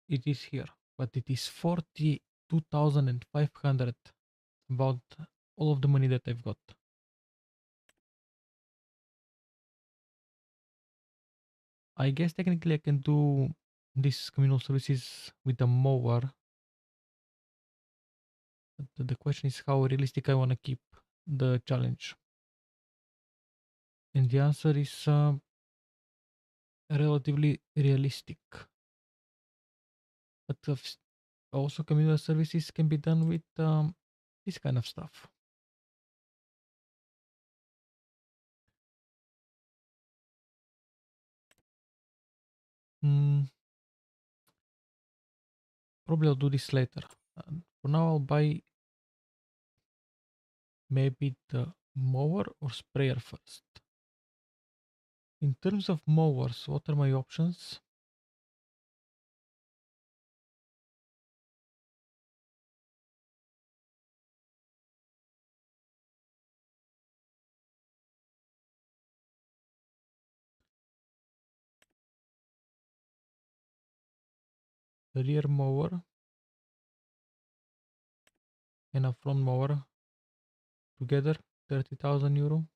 It is here, but it is 42,500. About all of the money that I've got. I guess technically I can do this communal services with a mower. But the question is how realistic I want to keep the challenge. And the answer is relatively realistic. But also communal services can be done with this kind of stuff. Probably I'll do this later. For now I'll buy maybe the mower or sprayer first. In terms of mowers, what are my options? The rear mower and a front mower together, 30,000 euro,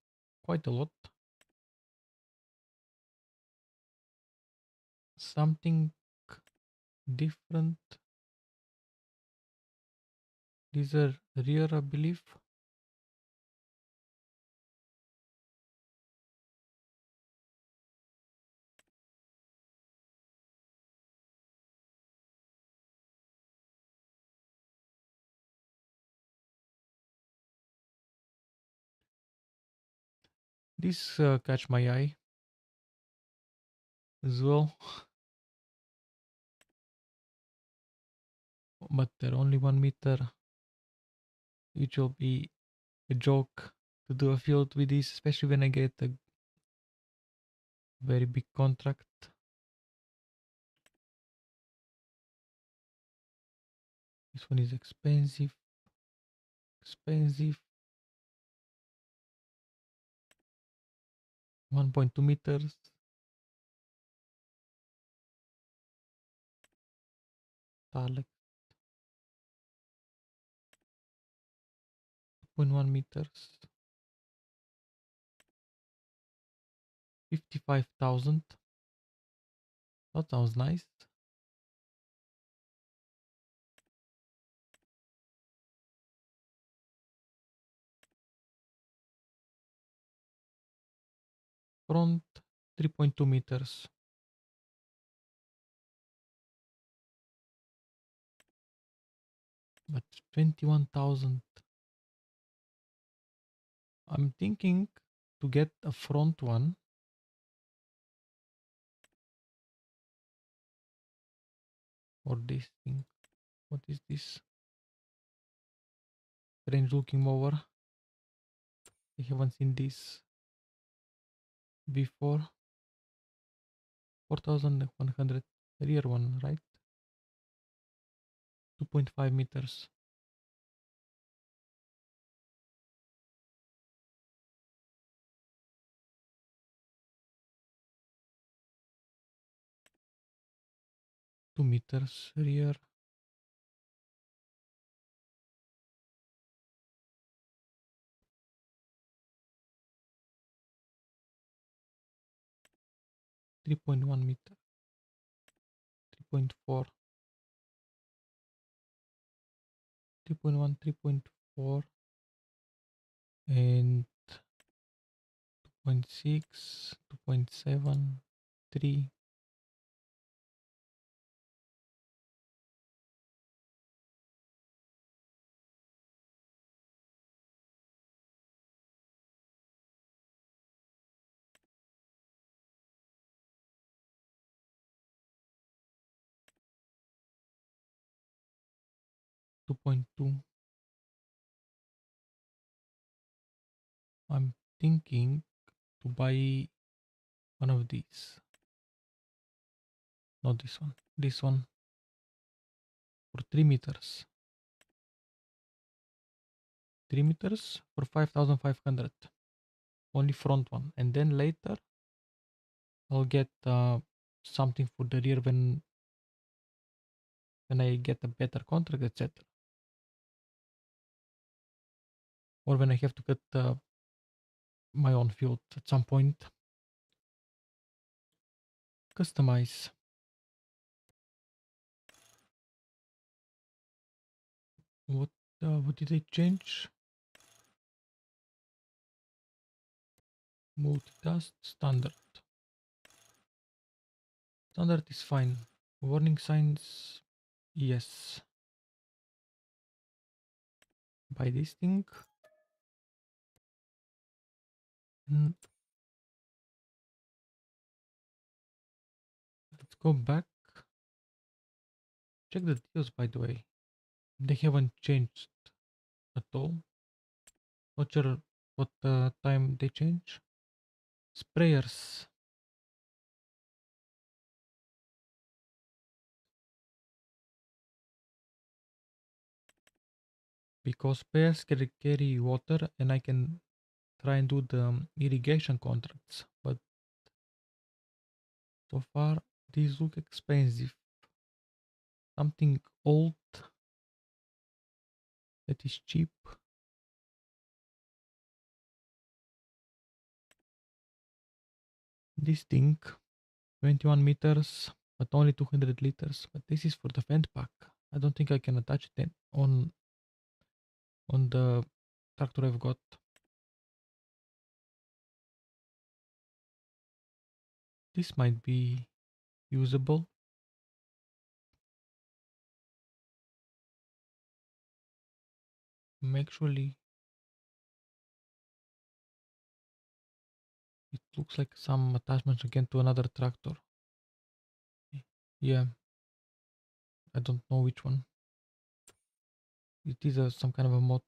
quite a lot. something different. These are rear, I believe. This catch my eye as well, but they're only 1 meter. It will be a joke to do a field with this, especially when I get a very big contract. This one is expensive. 1.2 meters. Like 2.1 meters. 55,000. That sounds nice. Front 3.2 meters. But 21,000. I'm thinking to get a front one. Or this thing. What is this? Strange looking mower. I haven't seen this before. 4,100 rear one, right? 2.5 meters. Two meters rear. Three point one meter. 3.4. 3.1, 3.4. And 2.6, 2.7, 3. Two point two. I'm thinking to buy one of these. Not this one. This one for 3 meters. 3 meters for 5,500. Only front one. And then later I'll get something for the rear when I get a better contract, etc. Or when I have to get my own field at some point. Customize. What did I change? Multitask standard. Standard is fine. Warning signs, yes. Buy this thing. Let's go back. Check the deals, by the way. They haven't changed at all. Not sure what time they change. Sprayers. Because sprayers can carry water and I can try and do the irrigation contracts. But so far, these look expensive. Something old that is cheap. This thing, 21 meters. but only 200 liters. But this is for the vent pack. I don't think I can attach it on the tractor I've got. This might be usable. Actually, it looks like some attachments again to another tractor. Yeah, I don't know which one. It is some kind of a mod.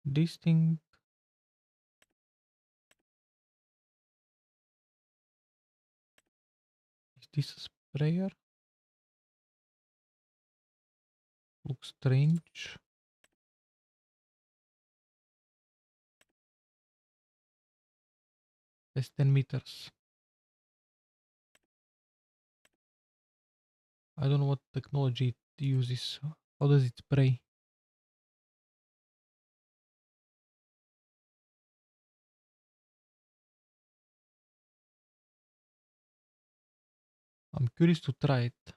This thing, is this a sprayer? Looks strange. That's 10 meters. I don't know what technology it uses. How does it spray? I'm curious to try it,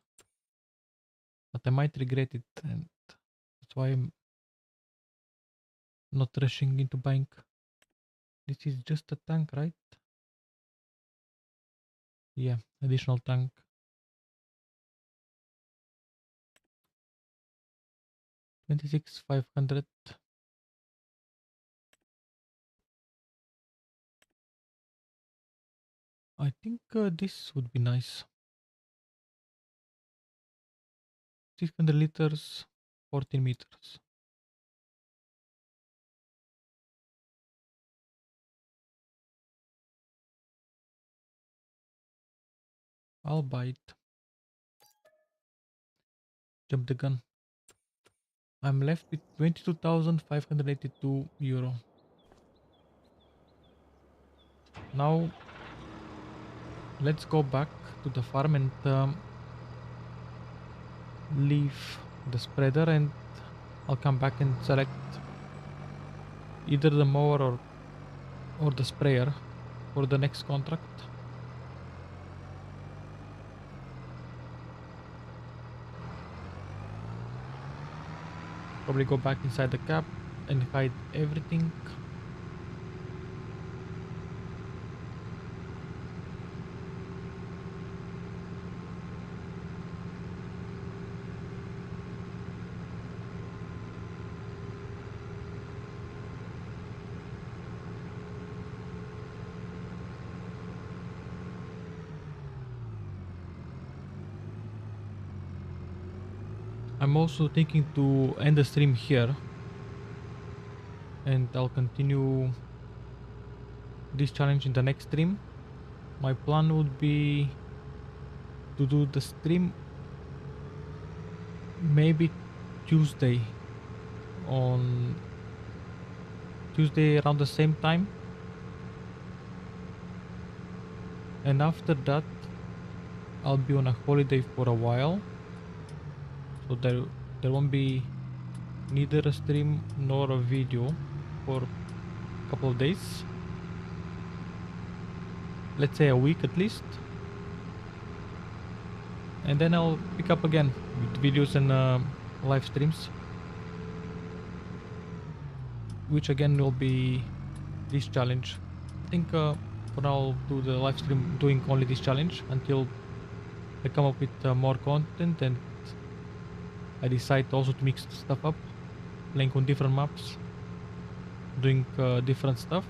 but I might regret it, and that's why I'm not rushing into buying. This is just a tank, right? Yeah, additional tank. 26,500. I think this would be nice. 600 liters, 14 meters. I'll buy it. Jump the gun. I'm left with 22,582 euro. Now let's go back to the farm and leave the spreader, and I'll come back and select either the mower or the sprayer for the next contract. Probably go back inside the cab and hide everything. I'm also thinking to end the stream here, and I'll continue this challenge in the next stream. My plan would be to do the stream maybe Tuesday, on Tuesday around the same time, and after that I'll be on a holiday for a while, so there won't be neither a stream nor a video for a couple of days. Let's say a week at least, and then I'll pick up again with videos and live streams, which again will be this challenge. I think for now I'll do the live stream doing only this challenge until I come up with more content, and I decide also to mix stuff up, playing on different maps, doing different stuff.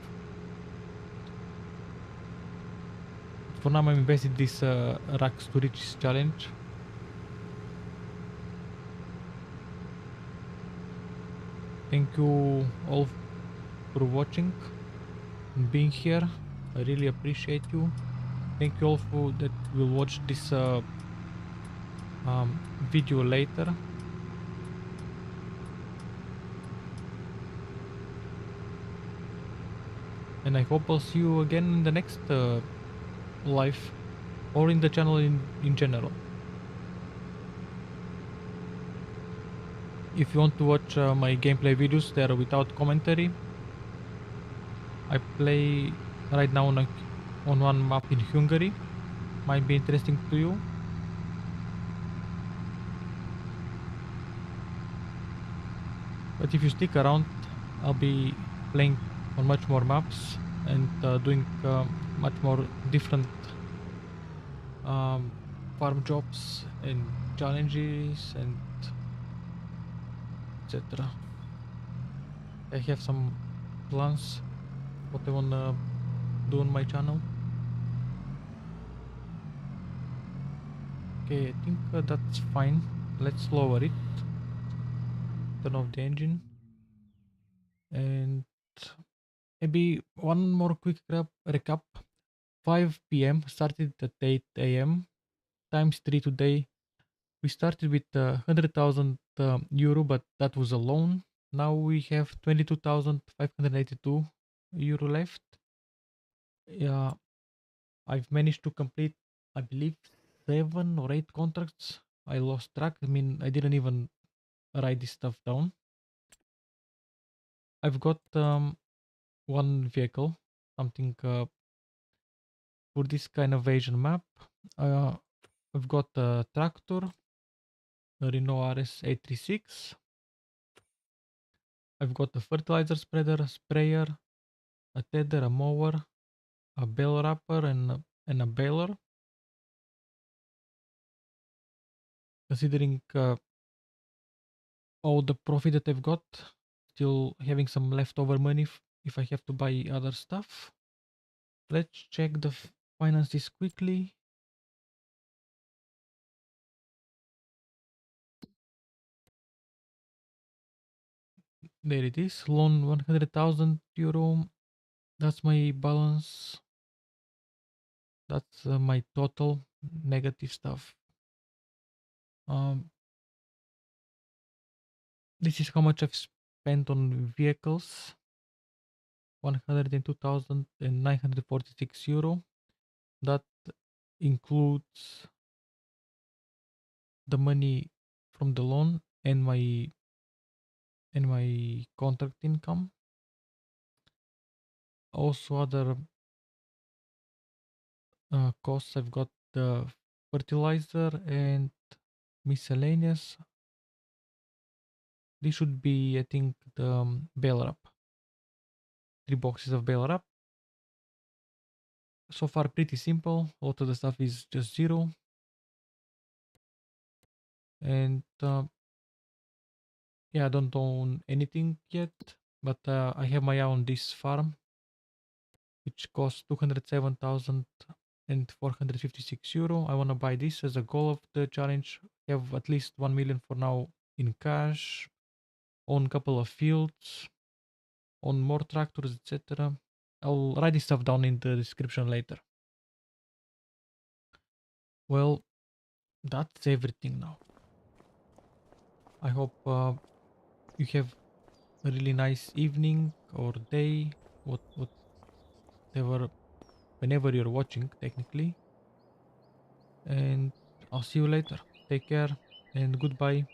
For now I'm investing this racks to riches challenge. Thank you all for watching and being here. I really appreciate you. Thank you all for that will watch this video later. And I hope I'll see you again in the next live, or in the channel in general. If you want to watch my gameplay videos, they are without commentary. I play right now on one map in Hungary, might be interesting to you. But if you stick around, I'll be playing on much more maps and doing much more different um, farm jobs and challenges and etc. I have some plans what I wanna do on my channel. Okay, I think that's fine. Let's lower it, turn off the engine, and maybe one more quick recap. 5 p.m. started at 8 a.m. times 3 today. We started with 100,000 euro, but that was a loan. Now we have 22,582 euro left. Yeah, I've managed to complete, I believe, 7 or 8 contracts. I lost track. I mean, I didn't even write this stuff down. I've got one vehicle, something for this kind of Asian map. Uh, I've got a tractor, a Renault RS 836. I've got a fertilizer spreader, a sprayer, a tedder, a mower, a bale wrapper, and a baler. Considering all the profit that I've got, still having some leftover money if I have to buy other stuff. Let's check the finances quickly. There it is, loan 100,000 euro. That's my balance. That's my total negative stuff. Um, this is how much I've spent on vehicles. 102,946 euro. That includes the money from the loan and my contract income. Also other costs, I've got the fertilizer and miscellaneous. This should be, I think, the bale wrap. 3 boxes of bale wrap. So far pretty simple. A lot of the stuff is just zero. And yeah, I don't own anything yet, but I have my eye on this farm, which costs 207,456 euro. I want to buy this as a goal of the challenge. Have at least 1 million for now in cash, own a couple of fields, own more tractors, etc. I'll write this stuff down in the description later. Well, that's everything now. I hope you have a really nice evening or day, whatever, whenever you're watching, technically. And I'll see you later. Take care and goodbye.